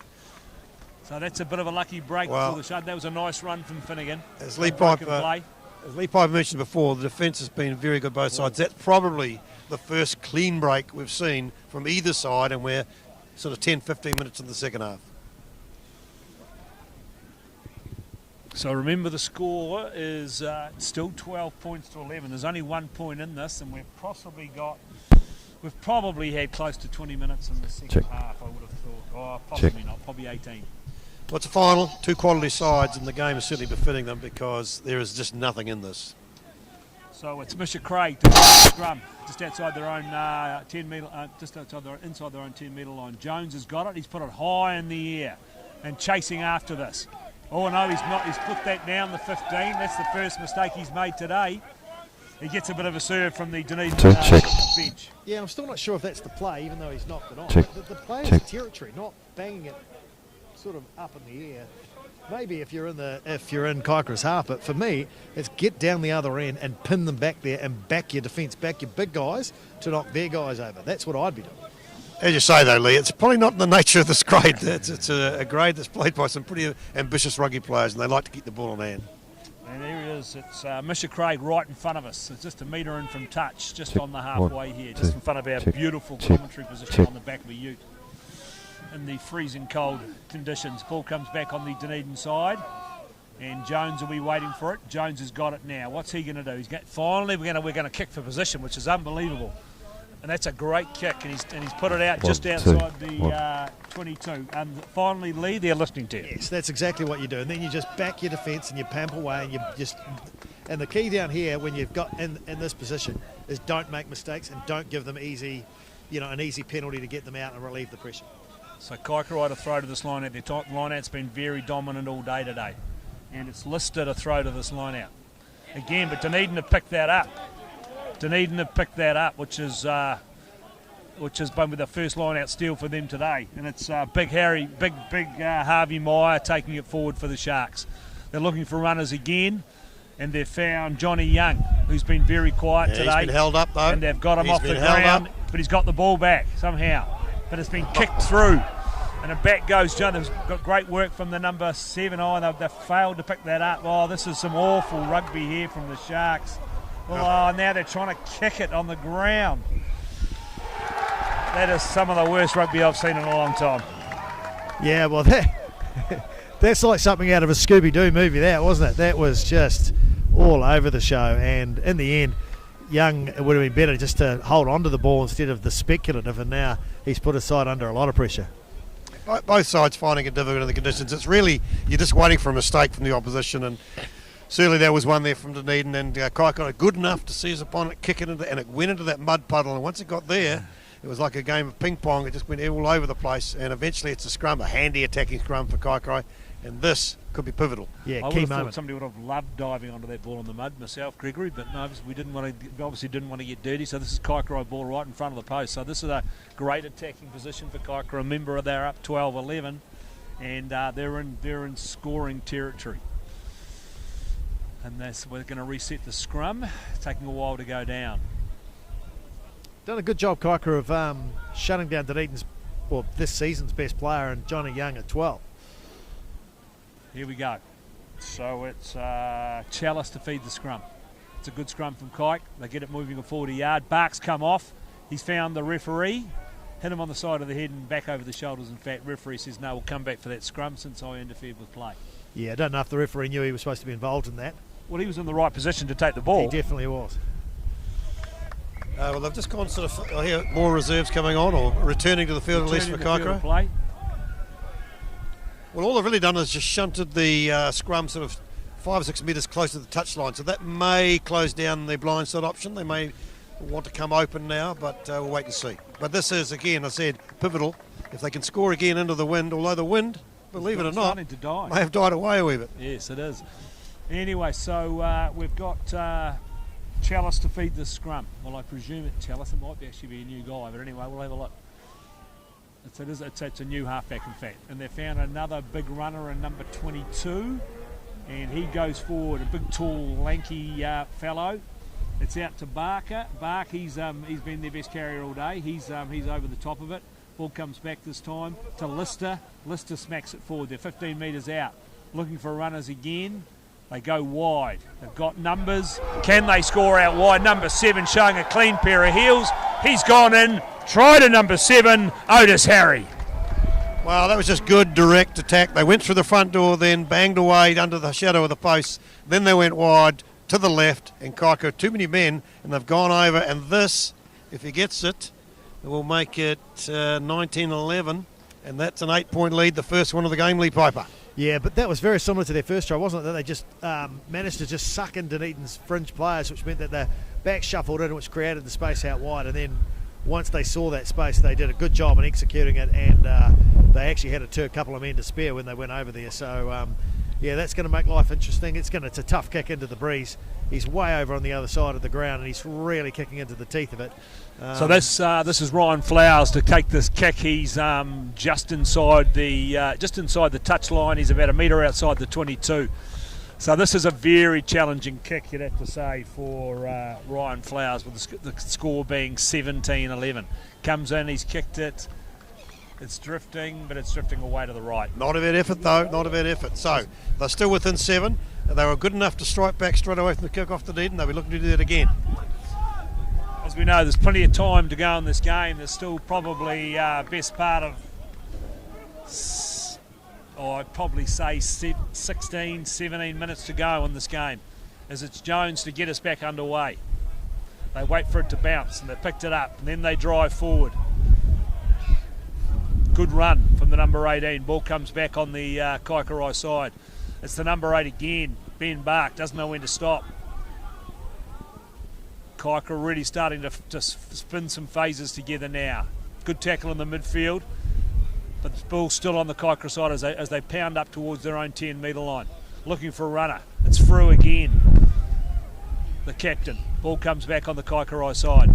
So that's a bit of a lucky break for the shot. That was a nice run from Finnegan. As Lee Piper mentioned before, the defence has been very good both sides. That's probably the first clean break we've seen from either side, and we're sort of 10-15 minutes in the second half. So remember, the score is still 12 points to 11. There's only 1 point in this, and we've probably had close to 20 minutes in the second half, I would have thought. Oh, possibly not, probably 18. Well, it's a final, two quality sides, and the game is certainly befitting them because there is just nothing in this. So it's Misha Craig to the scrum, just outside their own 10 metre, inside their own 10 metre line. Jones has got it. He's put it high in the air and chasing after this. Oh no, he's not. He's put that down the 15. That's the first mistake he's made today. He gets a bit of a serve from the Dunedin bench. Yeah, I'm still not sure if that's the play, even though he's knocked it on. The player's territory, not banging it sort of up in the air. Maybe if you're in Kaikorai's half, but for me, it's get down the other end and pin them back there and back your defence, back your big guys to knock their guys over. That's what I'd be doing. As you say, though, Lee, it's probably not in the nature of this grade. It's a grade that's played by some pretty ambitious rugby players, and they like to keep the ball in hand. And there he is. It's Misha Craig right in front of us. It's just a metre in from touch, just on the halfway here, just in front of our beautiful commentary position on the back of a ute. In the freezing cold conditions, ball comes back on the Dunedin side, and Jones will be waiting for it. Jones has got it now. What's he going to do? Finally, we're going to kick for position, which is unbelievable. And that's a great kick, and he's put it out just outside the 22. And finally, Lee, they're listening to you. Yes, that's exactly what you do. And then you just back your defence and you pamp away, and and the key down here when you've got in this position is don't make mistakes and don't give them an easy penalty to get them out and relieve the pressure. So Kaikorai to throw to this line out. Their line out's been very dominant all day today, and it's listed a throw to this line out again. But Dunedin have picked that up. Which has been with the first line-out steal for them today. And it's big Harvey Meyer taking it forward for the Sharks. They're looking for runners again, and they've found Johnny Young, who's been very quiet today. He's been held up, though. And they've got him off the ground, but he's got the ball back somehow. But it's been kicked through, and a back goes John. They've got great work from the number 7. They've failed to pick that up. Oh, this is some awful rugby here from the Sharks. Oh, now they're trying to kick it on the ground. That is some of the worst rugby I've seen in a long time. Yeah, well, that's like something out of a Scooby-Doo movie, wasn't it? That was just all over the show. And in the end, Young, it would have been better just to hold on to the ball instead of the speculative, and now he's put his side under a lot of pressure. Both sides finding it difficult in the conditions. It's really, you're just waiting for a mistake from the opposition, and certainly there was one there from Dunedin, and Kaikorai good enough to see his opponent kick it into, and it went into that mud puddle, and once it got there, it was like a game of ping pong. It just went all over the place, and eventually it's a scrum, a handy attacking scrum for Kaikorai, and this could be pivotal. Yeah, I key would have moment. thought somebody would have loved diving onto that ball in the mud, myself, Gregory, but no, we obviously didn't want to get dirty, so this is Kaikorai ball right in front of the post. So this is a great attacking position for Kaikorai. Remember, they're up 12-11, and they're in scoring territory. And we're going to reset the scrum, taking a while to go down. Done a good job, Kaikorai, of shutting down Dunedin's, this season's best player, and Johnny Young at 12. Here we go. So it's Chalice to feed the scrum. It's a good scrum from Kaik. They get it moving a 40-yard. Bark's come off. He's found the referee, hit him on the side of the head and back over the shoulders. In fact, referee says, no, we'll come back for that scrum since I interfered with play. Yeah, I don't know if the referee knew he was supposed to be involved in that. Well, he was in the right position to take the ball. He definitely was. Well, they've just gone sort of, I hear more reserves coming on, or returning to the field, at least for Kaikorai. Well, all they've really done is just shunted the scrum sort of 5 or 6 metres closer to the touchline, so that may close down the blindside option. They may want to come open now, but we'll wait and see. But this is, again, I said, pivotal. If they can score again into the wind, although the wind, believe it or not, may have died away a wee bit. Yes, it is. Anyway, so we've got Chalice to feed the scrum. Well, I presume it's Chalice. It might actually be a new guy, but anyway, we'll have a look. It's a new halfback, in fact. And they found another big runner in number 22, and he goes forward, a big, tall, lanky fellow. It's out to Barker. Bark, he's been their best carrier all day. He's over the top of it. Ball comes back this time to Lister. Lister smacks it forward. They're 15 metres out. Looking for runners again. They go wide. They've got numbers. Can they score out wide? Number 7 showing a clean pair of heels. He's gone in. Try to number 7, Otis Harry. Well, that was just good direct attack. They went through the front door, then banged away under the shadow of the posts. Then they went wide to the left, and Kaikorai, too many men, and they've gone over. And this, if he gets it, will make it 19-11, and that's an 8-point lead, the first one of the game, Lee Piper. Yeah, but that was very similar to their first try, wasn't it? That they just managed to just suck in Dunedin's fringe players, which meant that their back shuffled in, which created the space out wide. And then once they saw that space, they did a good job in executing it, and they actually had a couple of men to spare when they went over there. So, yeah, that's going to make life interesting. It's a tough kick into the breeze. He's way over on the other side of the ground, and he's really kicking into the teeth of it. So this is Ryan Flowers to take this kick. He's just inside the touch line. He's about a metre outside the 22. So this is a very challenging kick, you'd have to say, for Ryan Flowers, with the score being 17-11. Comes in, he's kicked it. It's drifting, but it's drifting away to the right. Not a bad effort, though. Not a bad effort. So they're still within 7. They were good enough to strike back straight away from the kick off to Dunedin. They'll be looking to do that again. As we know, there's plenty of time to go in this game. There's still probably best part of, I'd probably say 16, 17 minutes to go in this game, as it's Jones to get us back underway. They wait for it to bounce, and they picked it up, and then they drive forward. Good run from the number 18. Ball comes back on the Kaikorai side. It's the number 8 again. Ben Bark doesn't know when to stop. Kaikorai really starting to spin some phases together now. Good tackle in the midfield, but the ball's still on the Kaikorai side as they pound up towards their own 10-metre line. Looking for a runner. It's through again. The captain. Ball comes back on the Kaikorai side.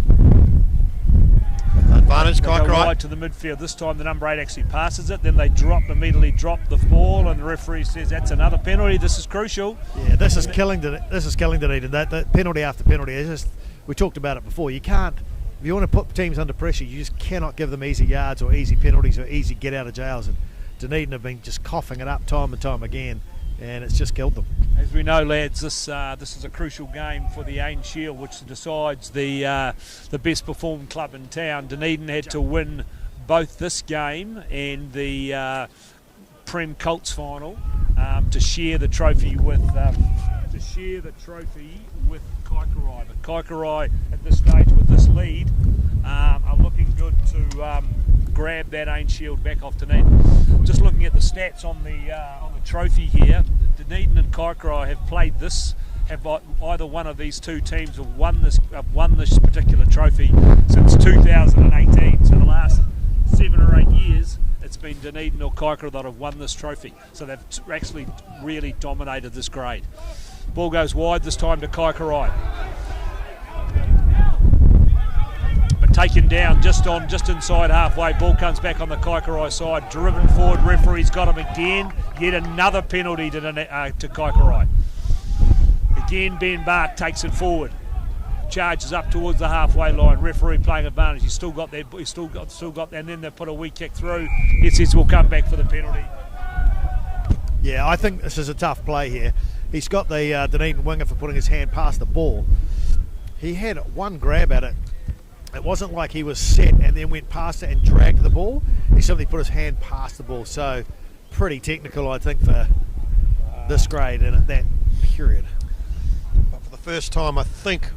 Advantage, Kaikorai. Right to the midfield. This time the number 8 actually passes it. Then they immediately drop the ball, and the referee says that's another penalty. This is crucial. Yeah, this is killing Dunedin. That penalty after penalty. We talked about it before. You can't, if you want to put teams under pressure, you just cannot give them easy yards or easy penalties or easy get out of jails. And Dunedin have been just coughing it up time and time again, and it's just killed them. As we know, lads, this is a crucial game for the Ain Shield, which decides the best performed club in town. Dunedin had to win both this game and the Prem Colts final to share the trophy with Kaikorai. But Kaikorai at this stage with this lead are looking good to grab that Ain Shield back off Dunedin. Just looking at the stats on the trophy here, Dunedin and Kaikorai have played this. Have either one of these two teams have won this particular trophy since 2018. So the last 7 or 8 years, it's been Dunedin or Kaikorai that have won this trophy. So they've actually really dominated this grade. Ball goes wide this time to Kaikorai. But taken down just inside halfway. Ball comes back on the Kaikorai side. Driven forward, referee's got him again. Yet another penalty to Kaikorai. Again, Ben Bark takes it forward. Charges up towards the halfway line. Referee playing advantage. He's still got that, and then they put a wee kick through. He says we'll come back for the penalty. Yeah, I think this is a tough play here. He's got the Dunedin winger for putting his hand past the ball. He had one grab at it. It wasn't like he was set and then went past it and dragged the ball. He simply put his hand past the ball. So pretty technical, I think, for this grade and at that period. But for the first time, I think,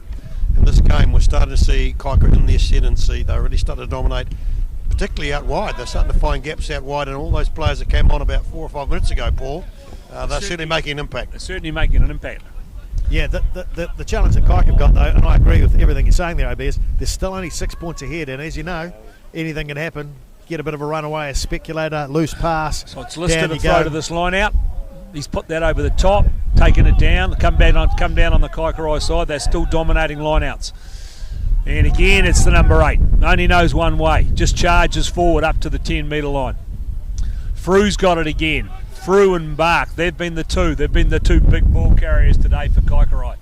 in this game, we're starting to see Kaikorai in the ascendancy. They really started to dominate, particularly out wide. They're starting to find gaps out wide, and all those players that came on about 4 or 5 minutes ago, Paul, they're certainly making an impact. They're certainly making an impact. Yeah, the challenge that Kaikorai have got, though, and I agree with everything you're saying there, OB, is there's still only 6 points ahead, and as you know, anything can happen. Get a bit of a runaway, a speculator, loose pass. So it's listed a throw to this line out. He's put that over the top, taken it down, come down on the Kaikorai side. They're still dominating lineouts. And again, it's the number 8. Only knows one way. Just charges forward up to the 10-metre line. Frew's got it again. Frew and Bark, they've been the two. They've been the two big ball carriers today for Kaikorai.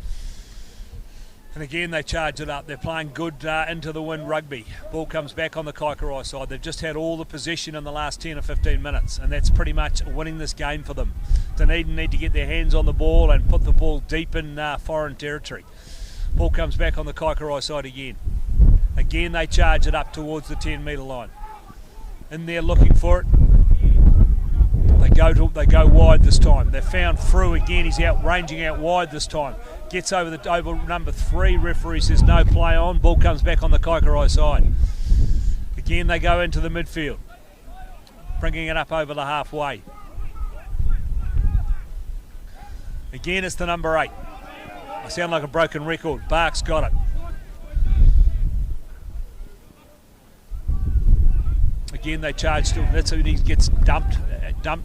And again, they charge it up. They're playing good into the wind rugby. Ball comes back on the Kaikorai side. They've just had all the possession in the last 10 or 15 minutes, and that's pretty much winning this game for them. Dunedin need to get their hands on the ball and put the ball deep in foreign territory. Ball comes back on the Kaikorai side again. Again, they charge it up towards the 10-metre line. In there looking for it. They go wide this time. They've found Frew again. He's ranging out wide this time. Gets over number 3. Referee says no, play on. Ball comes back on the Kaikorai side. Again, they go into the midfield, bringing it up over the halfway. Again, it's the number 8. I sound like a broken record. Bark's got it. Again, they charge still. That's who he gets dumped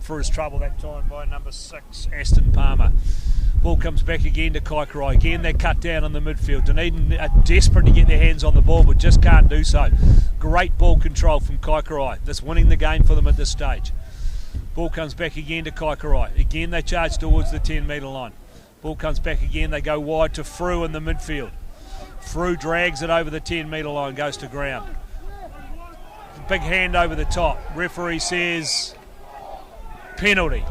for his trouble that time by number 6, Aston Palmer. Ball comes back again to Kaikorai. Again, they're cut down in the midfield. Dunedin are desperate to get their hands on the ball, but just can't do so. Great ball control from Kaikorai. That's winning the game for them at this stage. Ball comes back again to Kaikorai. Again, they charge towards the 10-metre line. Ball comes back again. They go wide to Frew in the midfield. Frew drags it over the 10-metre line, goes to ground. Big hand over the top. Referee says penalty.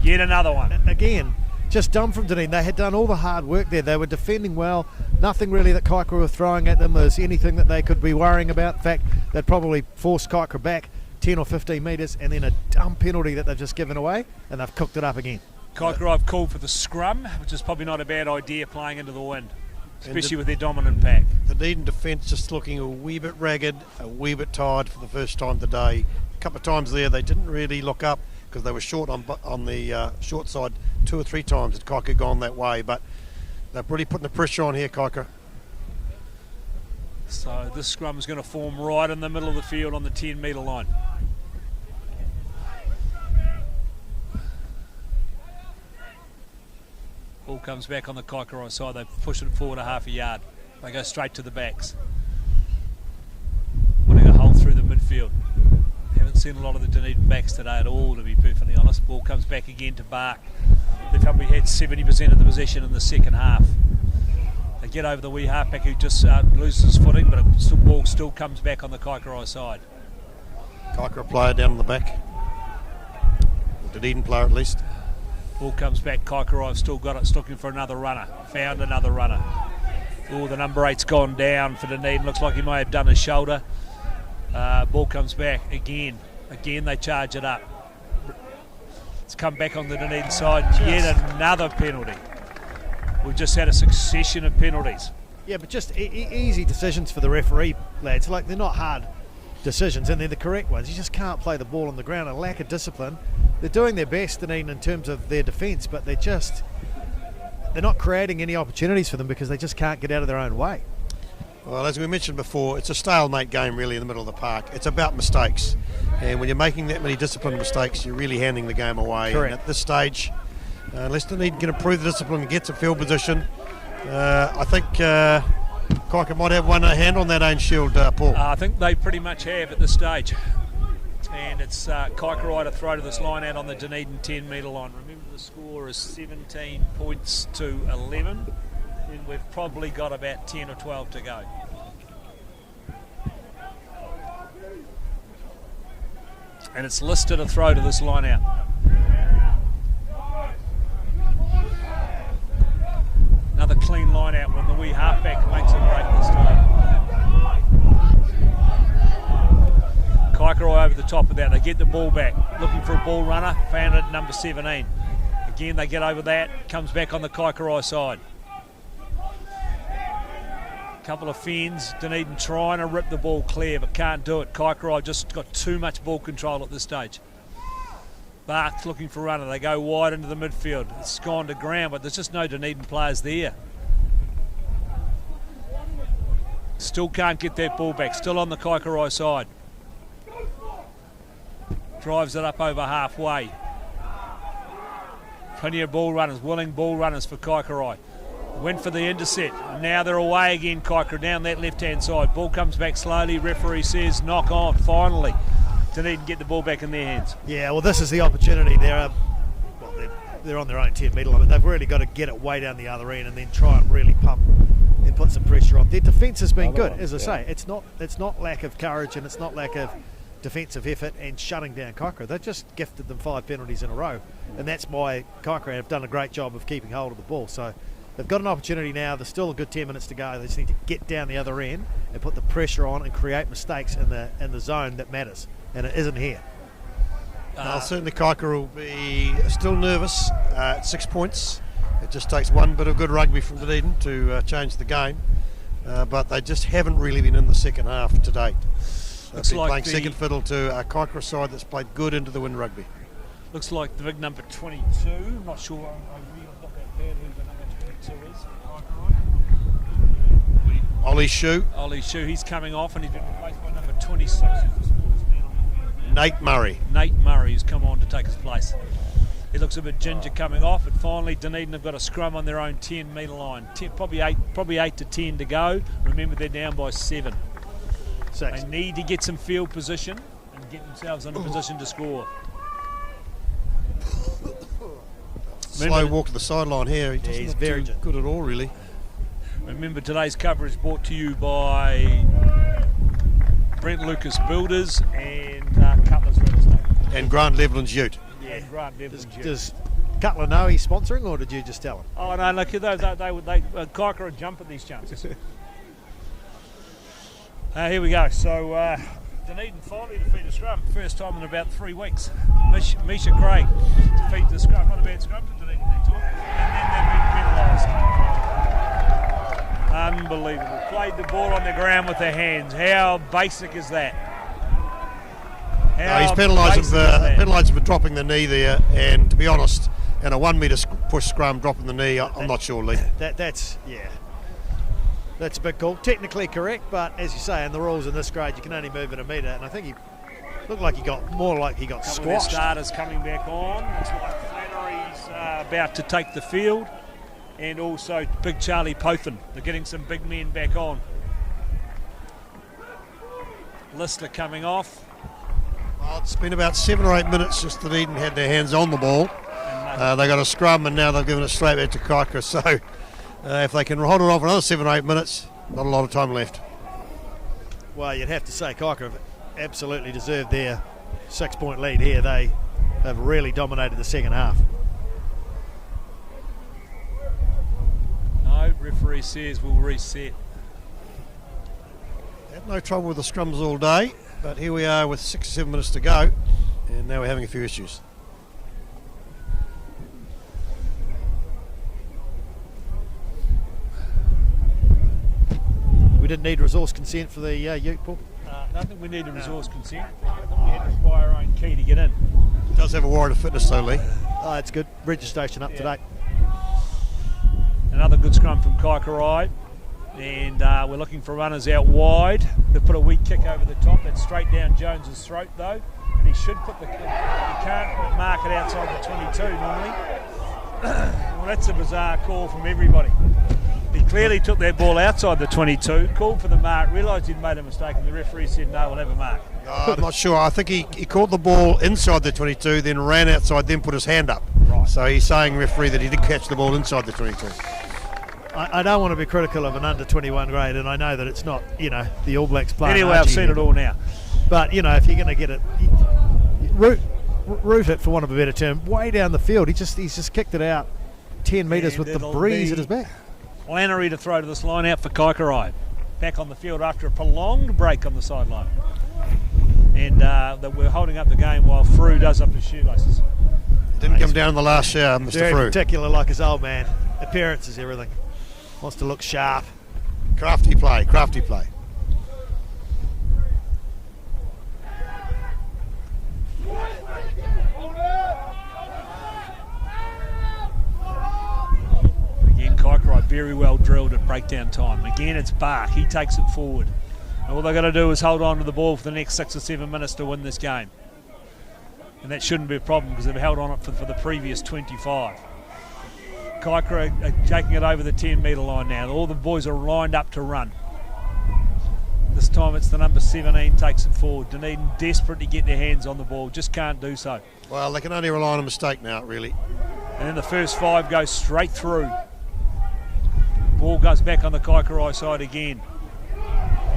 Yet another one. Again, just dumb from Dunedin. They had done all the hard work there. They were defending well. Nothing really that Kaikorai were throwing at them was anything that they could be worrying about. In fact, they'd probably forced Kaikorai back 10 or 15 metres, and then a dumb penalty that they've just given away, and they've cooked it up again. Kaikorai have called for the scrum, which is probably not a bad idea playing into the wind, especially with their dominant pack. The Dunedin defence just looking a wee bit ragged, a wee bit tired for the first time today. A couple of times there they didn't really look up because they were short on the short side 2 or 3 times had Kaikorai gone that way, but they're really putting the pressure on here, Kaikorai. So this scrum is going to form right in the middle of the field on the 10-metre line. Ball comes back on the Kaikorai side. They push it forward a half a yard. They go straight to the backs. Putting a hole through the midfield. Haven't seen a lot of the Dunedin backs today at all, to be perfectly honest. Ball comes back again to Bark. They've probably had 70% of the possession in the second half. They get over the wee halfback who just loses his footing, but the ball still comes back on the Kaikorai side. Kaikorai player down on the back. Or Dunedin player at least. Ball comes back, Kaikorai have still got it, looking for another runner. Found another runner. Oh, the number 8's gone down for Dunedin. Looks like he may have done his shoulder. Ball comes back again. Again, they charge it up. It's come back on the Dunedin side. Yet another penalty. We've just had a succession of penalties. Yeah, but just easy decisions for the referee, lads. Like, they're not hard decisions, and they're the correct ones. You just can't play the ball on the ground. A lack of discipline. They're doing their best, Dunedin, in terms of their defence, but they're not creating any opportunities for them because they just can't get out of their own way. Well, as we mentioned before, it's a stalemate game really in the middle of the park. It's about mistakes, and when you're making that many disciplined mistakes, you're really handing the game away. Correct. And at this stage, unless Dunedin can improve the discipline and get to field position, I think Kaikorai might have one hand on that own shield, Paul. I think they pretty much have at this stage. And it's Kaikorai to throw to this line out on the Dunedin 10-metre line. Remember, the score is 17 points to 11. And we've probably got about 10 or 12 to go. And it's listed a throw to this line out. Another clean line out when the wee halfback makes a break this time. Kaikorai over the top of that. They get the ball back. Looking for a ball runner. Found it at number 17. Again, they get over that. Comes back on the Kaikorai side. Couple of fins. Dunedin trying to rip the ball clear, but can't do it. Kaikorai just got too much ball control at this stage. Bark's looking for a runner. They go wide into the midfield. It's gone to ground, but there's just no Dunedin players there. Still can't get that ball back. Still on the Kaikorai side. Drives it up over halfway. Plenty of ball runners, willing ball runners for Kaikorai. Went for the intercept. Now they're away again, Kaikorai, down that left-hand side. Ball comes back slowly. Referee says knock on, finally. Dunedin get the ball back in their hands. Yeah, well, this is the opportunity. They're on their own 10-metre line. They've really got to get it way down the other end and then try and really pump and put some pressure on. Their defence has been Another good, one, as I say. yeah. It's not lack of courage, and it's not lack of defensive effort and shutting down Kaikorai. They've just gifted them 5 penalties in a row, and that's why Kaikorai have done a great job of keeping hold of the ball. So they've got an opportunity now. There's still a good 10 minutes to go. They just need to get down the other end and put the pressure on and create mistakes in the zone that matters, and it isn't here. Well, certainly Kaikorai will be still nervous at 6 points. It just takes one bit of good rugby from Dunedin to change the game, but they just haven't really been in the second half to date. They've been playing second fiddle to a Kaikorai side that's played good into the wind rugby. Looks like the big number 22. I'm not sure. I've got that bad who the number 22 is. Ollie Shue. Ollie Shue, he's coming off and he's been replaced by number 26. Nate Murray. Nate Murray has come on to take his place. He looks a bit ginger coming off, and finally Dunedin have got a scrum on their own 10-metre line. Probably 8 to 10 to go. Remember, they're down by 7. They need to get some field position and get themselves in a position to score. Slow walk to the sideline here. He's very good at all, really. Remember, today's coverage brought to you by Brent Lucas Builders and Cutler's Real Estate. And Grant Leveland's Ute. Yeah, Grant Leveland's Ute. Does Cutler know he's sponsoring, or did you just tell him? Oh, no, look, Kaikorai would jump at these chances. Here we go. So, Dunedin finally defeat a scrum. First time in about 3 weeks. Misha Craig defeat the scrum. Not a bad scrum for Dunedin, they took. And then they've been penalised. Unbelievable. Played the ball on the ground with their hands. How basic is that? He's penalised for dropping the knee there, and to be honest, in a 1 metre push scrum, dropping the knee, I'm not sure, Lee. That's a big call. Technically correct, but as you say, in the rules in this grade, you can only move it a metre, and I think he looked like he got squashed. Starters coming back on. Looks like Flannery's about to take the field, and also Big Charlie Pothin. They're getting some big men back on. Lister coming off. Well, it's been about 7 or 8 minutes since Dunedin had their hands on the ball. They got a scrum, and now they've given it straight back to Kaikorai. So if they can hold it on for another 7 or 8 minutes, not a lot of time left. Well, you'd have to say Kaikorai have absolutely deserved their 6-point lead here. They have really dominated the second half. No, referee says we'll reset. Had no trouble with the scrums all day, but here we are with 6 or 7 minutes to go, and now we're having a few issues. We didn't need resource consent for the Ute, Paul? I don't think we need a resource consent. I think we had to buy our own key to get in. It does have a warrant of fitness though, Lee. Oh, that's good. Registration up to date. Another good scrum from Kaikorai. And we're looking for runners out wide. They've put a weak kick over the top. That's straight down Jones's throat though. And he should put the kick. He can't mark it outside the 22 normally. Well, that's a bizarre call from everybody. He clearly took that ball outside the 22, called for the mark, realised he'd made a mistake, and the referee said, no, we'll have a mark. I'm not sure. I think he caught the ball inside the 22, then ran outside, then put his hand up. Right. So he's saying, referee, that he did catch the ball inside the 22. I don't want to be critical of an under-21 grade, and I know that it's not, the All Blacks playing. Anyway, I've seen it all now. But, if you're going to get it, root it, for want of a better term, way down the field. He's just kicked it out 10 metres with the breeze at his back. Flannery to throw to this line out for Kaikorai. Back on the field after a prolonged break on the sideline. And that we're holding up the game while Frew does up his shoelaces. Didn't come down in the last shower, Mr. Very Frew. particular, like his old man. Appearance is everything. Wants to look sharp. Crafty play, crafty play. Kaikorai very well drilled at breakdown time. Again, it's Bark. He takes it forward. And all they've got to do is hold on to the ball for the next 6 or 7 minutes to win this game. And that shouldn't be a problem because they've held on it for the previous 25. Kaikorai are taking it over the 10-metre line now. All the boys are lined up to run. This time it's the number 17 takes it forward. Dunedin desperate to get their hands on the ball, just can't do so. Well, they can only rely on a mistake now, really. And then the first 5 go straight through. Ball goes back on the Kaikorai side again.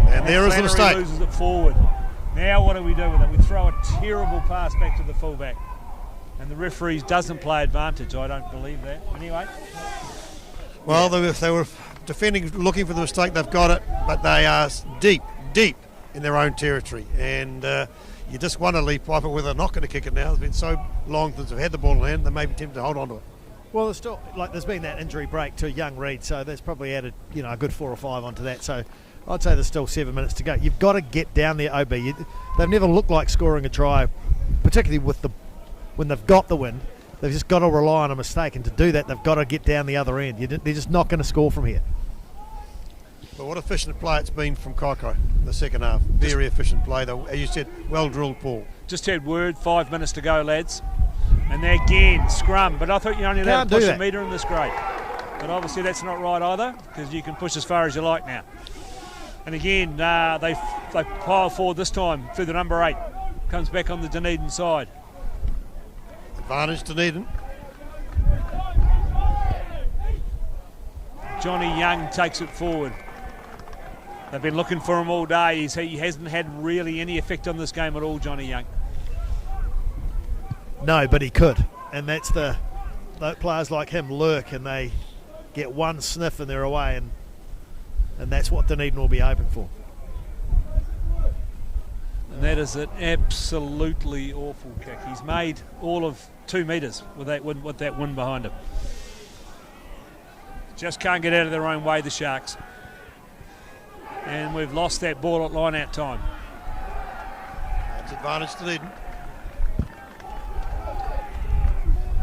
And there is the mistake. Loses it forward. Now what do we do with it? We throw a terrible pass back to the fullback. And the referees doesn't play advantage. I don't believe that. Anyway. Well, they were defending, looking for the mistake. They've got it, but they are deep in their own territory. And you just wonder, Lee Piper, whether they're not going to kick it now. It's been so long since they've had the ball in hand, they may be tempted to hold on to it. Well, there's been that injury break to young Reid, so that's probably added, a good 4 or 5 onto that. So I'd say there's still 7 minutes to go. You've got to get down there, OB. They've never looked like scoring a try, particularly when they've got the win. They've just got to rely on a mistake, and to do that, they've got to get down the other end. They're just not going to score from here. But what efficient play it's been from Kaikorai in the second half. Very efficient play, though. As you said, well-drilled ball. Just had word, 5 minutes to go, lads. And they again, scrum. But I thought you only allowed to push a metre in this grade. But obviously that's not right either, because you can push as far as you like now. And again, they pile forward this time through the number 8. Comes back on the Dunedin side. Advantage Dunedin. Johnny Young takes it forward. They've been looking for him all day. He hasn't had really any effect on this game at all, Johnny Young. No, but he could. And that's the players like him lurk, and they get one sniff and they're away, and that's what Dunedin will be hoping for. And that is an absolutely awful kick. He's made all of 2 metres with that wind behind him. Just can't get out of their own way, the Sharks. And we've lost that ball at line-out time. That's advantage to Dunedin.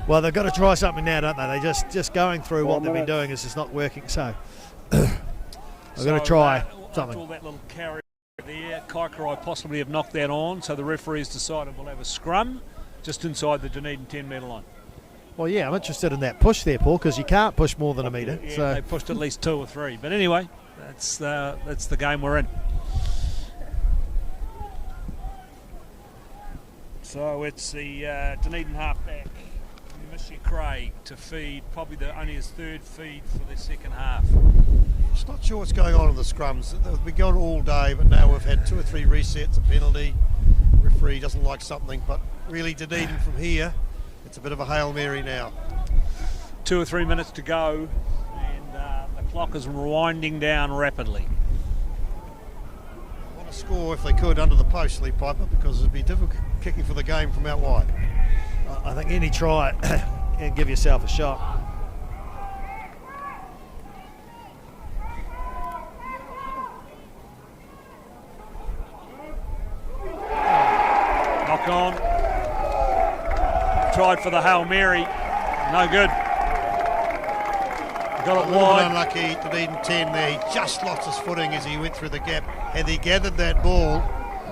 Well, they've got to try something now, don't they? They just going through what they've been doing is just not working. So they've got to try something. After all that little carry there, Kaikorai possibly have knocked that on, so the referees decided we'll have a scrum just inside the Dunedin 10-metre line. Well, yeah, I'm interested in that push there, Paul, because you can't push more than a metre. Yeah, so they pushed at least 2 or 3. But anyway, that's the game we're in. So it's the Dunedin halfback, Mr. Craig, to feed probably only his 3rd feed for the second half. Just not sure what's going on in the scrums. They've been going all day, but now we've had 2 or 3 resets, a penalty. Referee doesn't like something, but really Dunedin from here, it's a bit of a Hail Mary now. 2 or 3 minutes to go, and the clock is winding down rapidly. Want to score if they could under the post, Lee Piper, because it'd be difficult kicking for the game from out wide. I think any try and give yourself a shot. Knock on. Tried for the Hail Mary. No good. Got it wide. Unlucky, Dunedin 10 there. He just lost his footing as he went through the gap. Had he gathered that ball,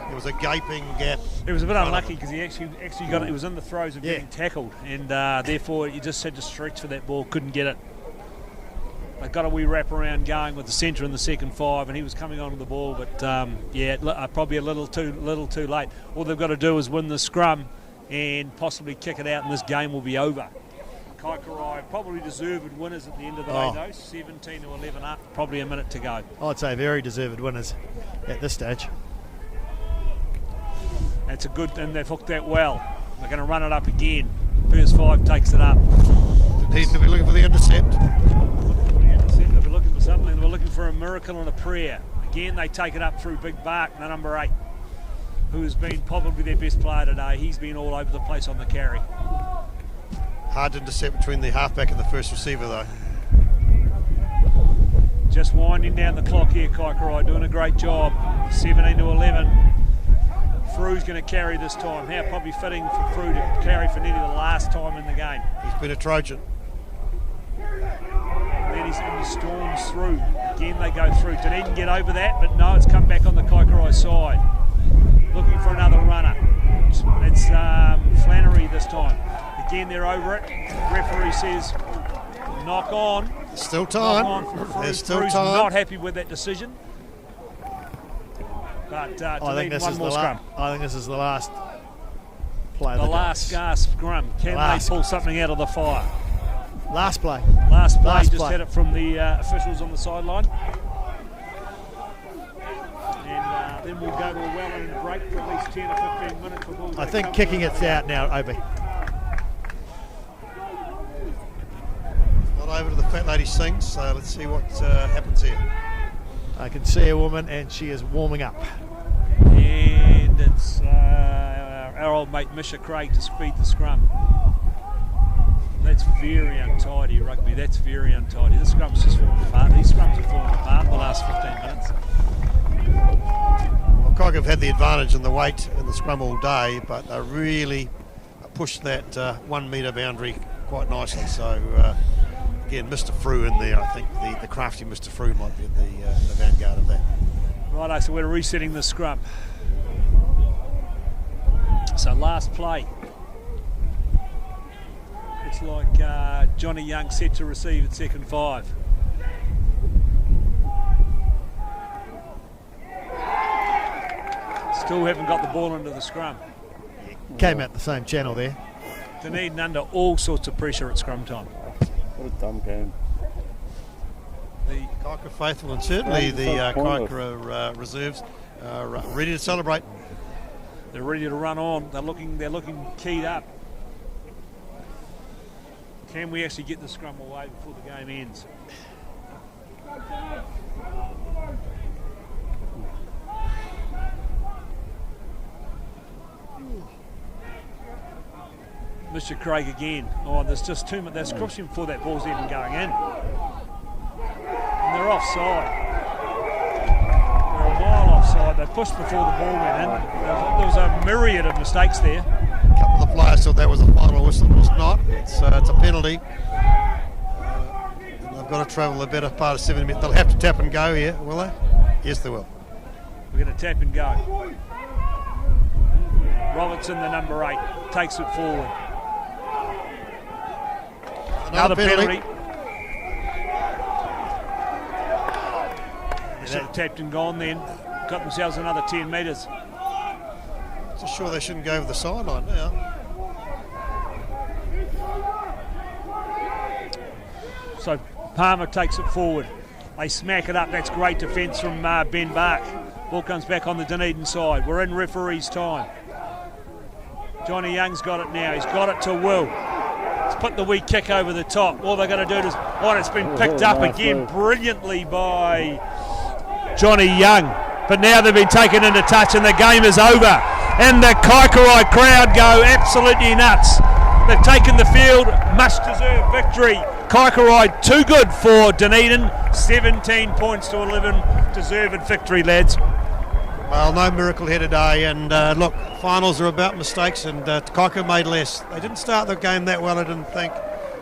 there was a gaping gap. It was a bit unlucky because he actually got it. He was in the throes of getting tackled, and therefore you just had to stretch for that ball. Couldn't get it. They got a wee wrap around going with the centre in the second 5, and he was coming onto the ball, but probably a little too late. All they've got to do is win the scrum and possibly kick it out, and this game will be over. Kaikorai probably deserved winners at the end of the day, though. 17 to 11 up, probably a minute to go. I'd say very deserved winners at this stage. That's a good, and they've hooked that well. They're going to run it up again. First 5 takes it up. Dunedin will be looking for the intercept. They'll be looking for something. They're looking for a miracle and a prayer. Again, they take it up through Big Bark, the number 8, who has been probably their best player today. He's been all over the place on the carry. Hard to intercept between the halfback and the first receiver, though. Just winding down the clock here, Kaikorai, doing a great job. 17 to 11. Frew's going to carry this time. How probably fitting for Frew to carry for nearly the last time in the game. He's been a Trojan. Then he storms through. Again, they go through. Dunedin get over that, but no, it's come back on the Kaikorai side. Looking for another runner. It's Flannery this time. Again, they're over it. Referee says, knock on. Still time. There's still Frew's time. not happy with that decision. But I think one more scrum. I think this is the last play. The last gasp scrum. Can they pull something out of the fire? Last play. Last play, Last just play. had it from the officials on the sideline. And then we'll go to a well-earned break for at least 10 or 15 minutes before we I think kicking it's out now, Opie. Not over to the fat lady sings, so let's see what happens here. I can see a woman and she is warming up. And it's our old mate Misha Craig to speed the scrum. That's very untidy rugby. That's very untidy. This scrum's just falling apart. These scrums have fallen apart in the last 15 minutes. Well, Kaikorai have had the advantage in the weight in the scrum all day, but they really pushed that 1 metre boundary quite nicely. So again, Mr. Frew in there. I think the crafty Mr. Frew might be in the vanguard of that. Righto, so we're resetting the scrum. So last play. It's like Johnny Young set to receive at second 5. Still haven't got the ball into the scrum. Came out the same channel there. Dunedin under all sorts of pressure at scrum time. What a dumb game. The Kaikorai faithful and certainly the Kaikorai reserves are ready to celebrate. They're ready to run on. They're looking keyed up. Can we actually get the scrum away before the game ends? Mr. Craig again. Oh, there's just too much. There's crushing before that ball's even going in. And they're offside. They're a mile offside. They pushed before the ball went in. There was a myriad of mistakes there. A couple of the players thought that was a final whistle, but it's not. It's a penalty. And they've got to travel the better part of 7 minutes. They'll have to tap and go here, will they? Yes, they will. We're going to tap and go. Robertson, the number 8, takes it forward. Another penalty. They should have tapped and gone then. Got themselves another 10 metres. Just sure they shouldn't go over the sideline now. So Palmer takes it forward. They smack it up. That's great defence from Ben Bark. Ball comes back on the Dunedin side. We're in referee's time. Johnny Young's got it now. He's got it to Will. He's put the wee kick over the top. All they're going to do is... Oh, it's been picked up again brilliantly by Johnny Young. But now they've been taken into touch and the game is over. And the Kaikorai crowd go absolutely nuts. They've taken the field. Much deserved victory. Kaikorai too good for Dunedin. 17 points to 11. Deserved victory, lads. Well, no miracle here today, and look, finals are about mistakes, and Kaikorai made less. They didn't start the game that well, I didn't think,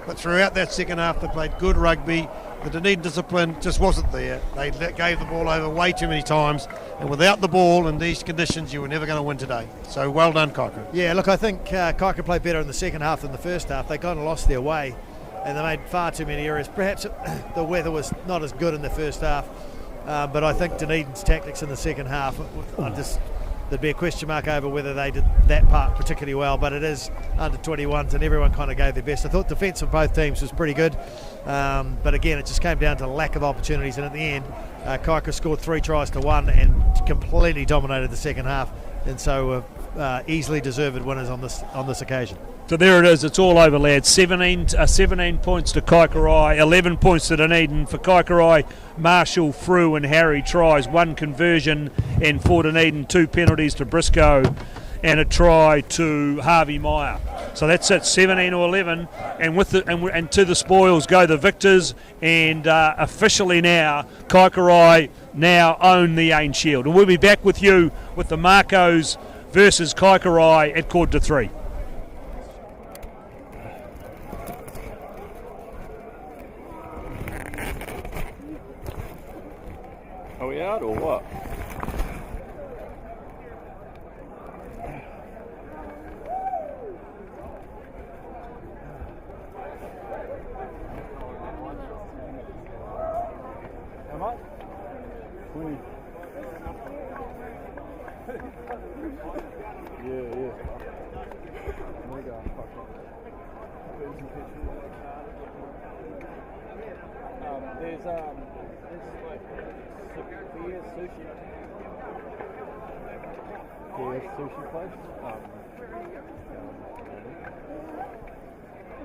but throughout that second half they played good rugby. The Dunedin discipline just wasn't there. They gave the ball over way too many times, and without the ball in these conditions you were never going to win today. So well done, Kaikorai. Yeah, look, I think Kaikorai played better in the second half than the first half. They kind of lost their way and they made far too many errors. Perhaps the weather was not as good in the first half. But I think Dunedin's tactics in the second half, there'd be a question mark over whether they did that part particularly well, but it is under 21s and everyone kind of gave their best. I thought defence of both teams was pretty good, but again it just came down to lack of opportunities, and at the end Kaikorai scored 3 tries to 1 and completely dominated the second half, and so easily deserved winners on this occasion. So there it is, it's all over, lads. 17 points to Kaikorai, 11 points to Dunedin. For Kaikorai, Marshall, Frew and Harry tries, 1 conversion, and for Dunedin 2 penalties to Briscoe and a try to Harvey Meyer. So that's it, 17 to 11, and to the spoils go the victors, and officially now Kaikorai now own the Ain Shield. And we'll be back with you with the Marcos versus Kaikorai at 2:45. Are we out or what? Am I? 20. Yeah. There's like Beer's sushi. Beer's sushi place.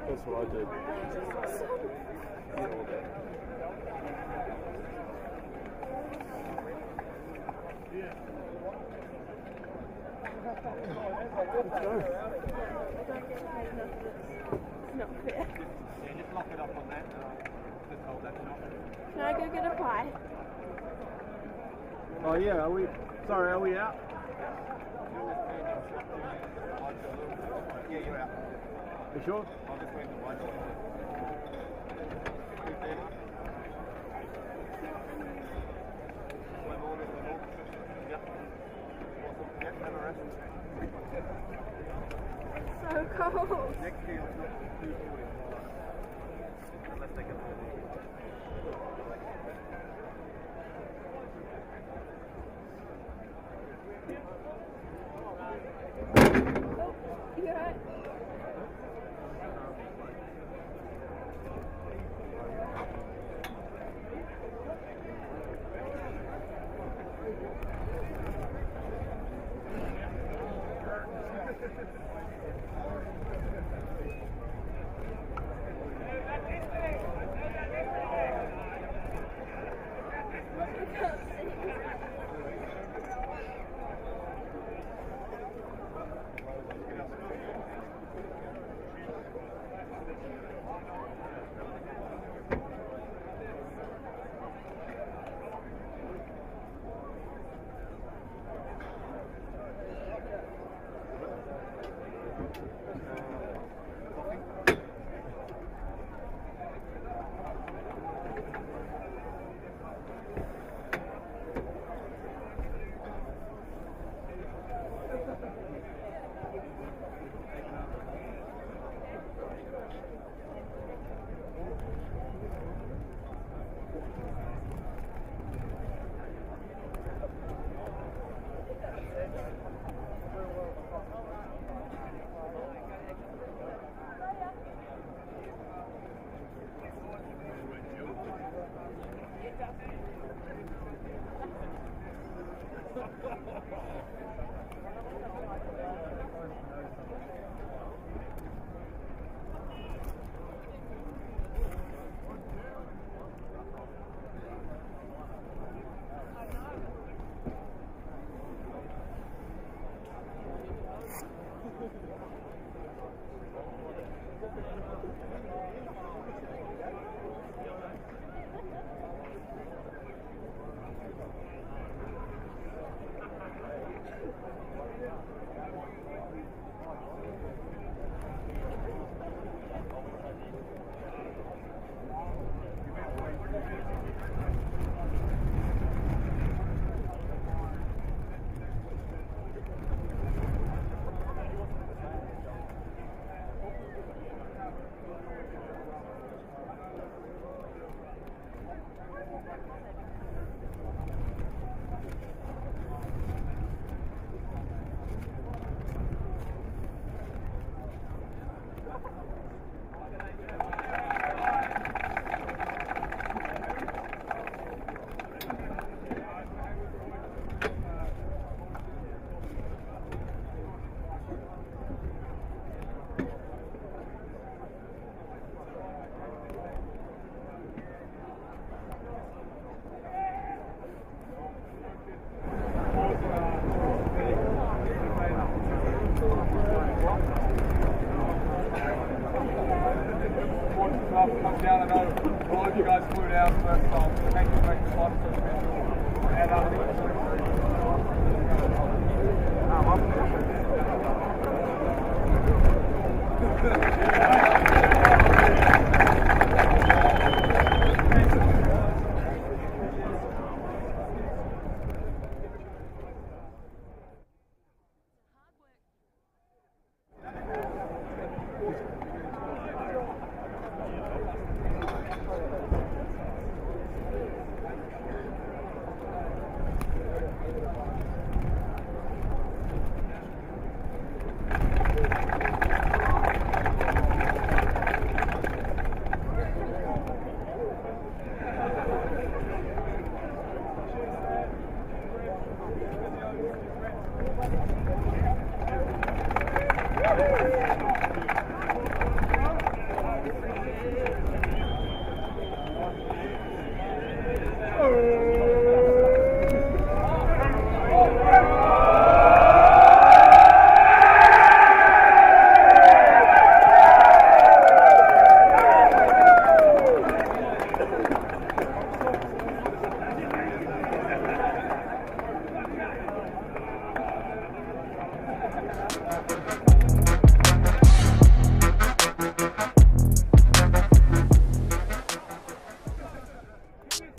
That's what I did. Let's go. It's not fair. Yeah, just lock it up on that. Just hold that shot. Can I go get a pie? Oh yeah, are we out? Yeah, you're out. You sure? I'll just wait the one. So cold. Next game, it's not too cold. Unless they get You alright? Come down. I know all of you guys flew down first time, so thank you for making the flight so special.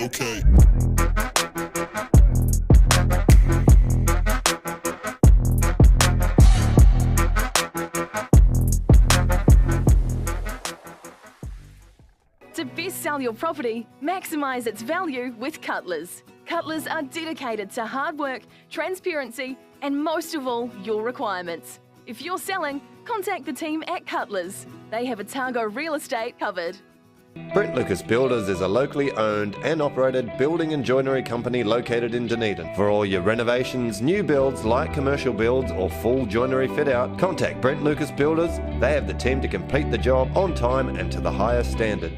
Okay. To best sell your property, maximise its value with Cutlers. Cutlers are dedicated to hard work, transparency, and most of all, your requirements. If you're selling, contact the team at Cutlers. They have Otago real estate covered. Brent Lucas Builders is a locally owned and operated building and joinery company located in Dunedin. For all your renovations, new builds, light commercial builds or full joinery fit out, contact Brent Lucas Builders. They have the team to complete the job on time and to the highest standard.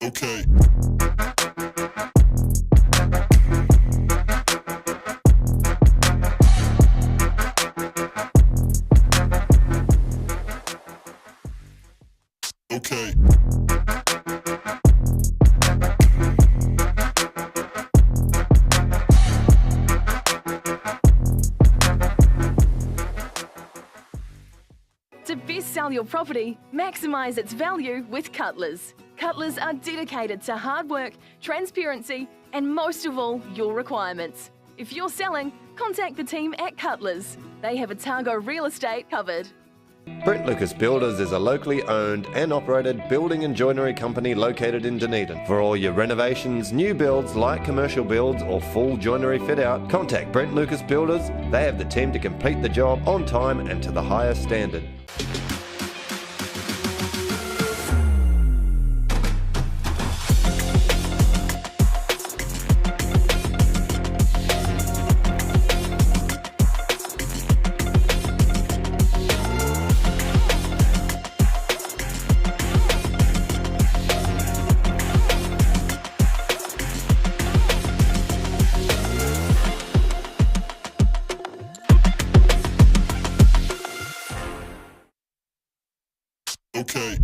Okay. Okay. To best sell your property, maximise its value with Cutlers. Cutlers are dedicated to hard work, transparency, and most of all, your requirements. If you're selling, contact the team at Cutlers. They have Otago real estate covered. Brent Lucas Builders is a locally owned and operated building and joinery company located in Dunedin. For all your renovations, new builds, light commercial builds or full joinery fit out, contact Brent Lucas Builders. They have the team to complete the job on time and to the highest standard. Okay.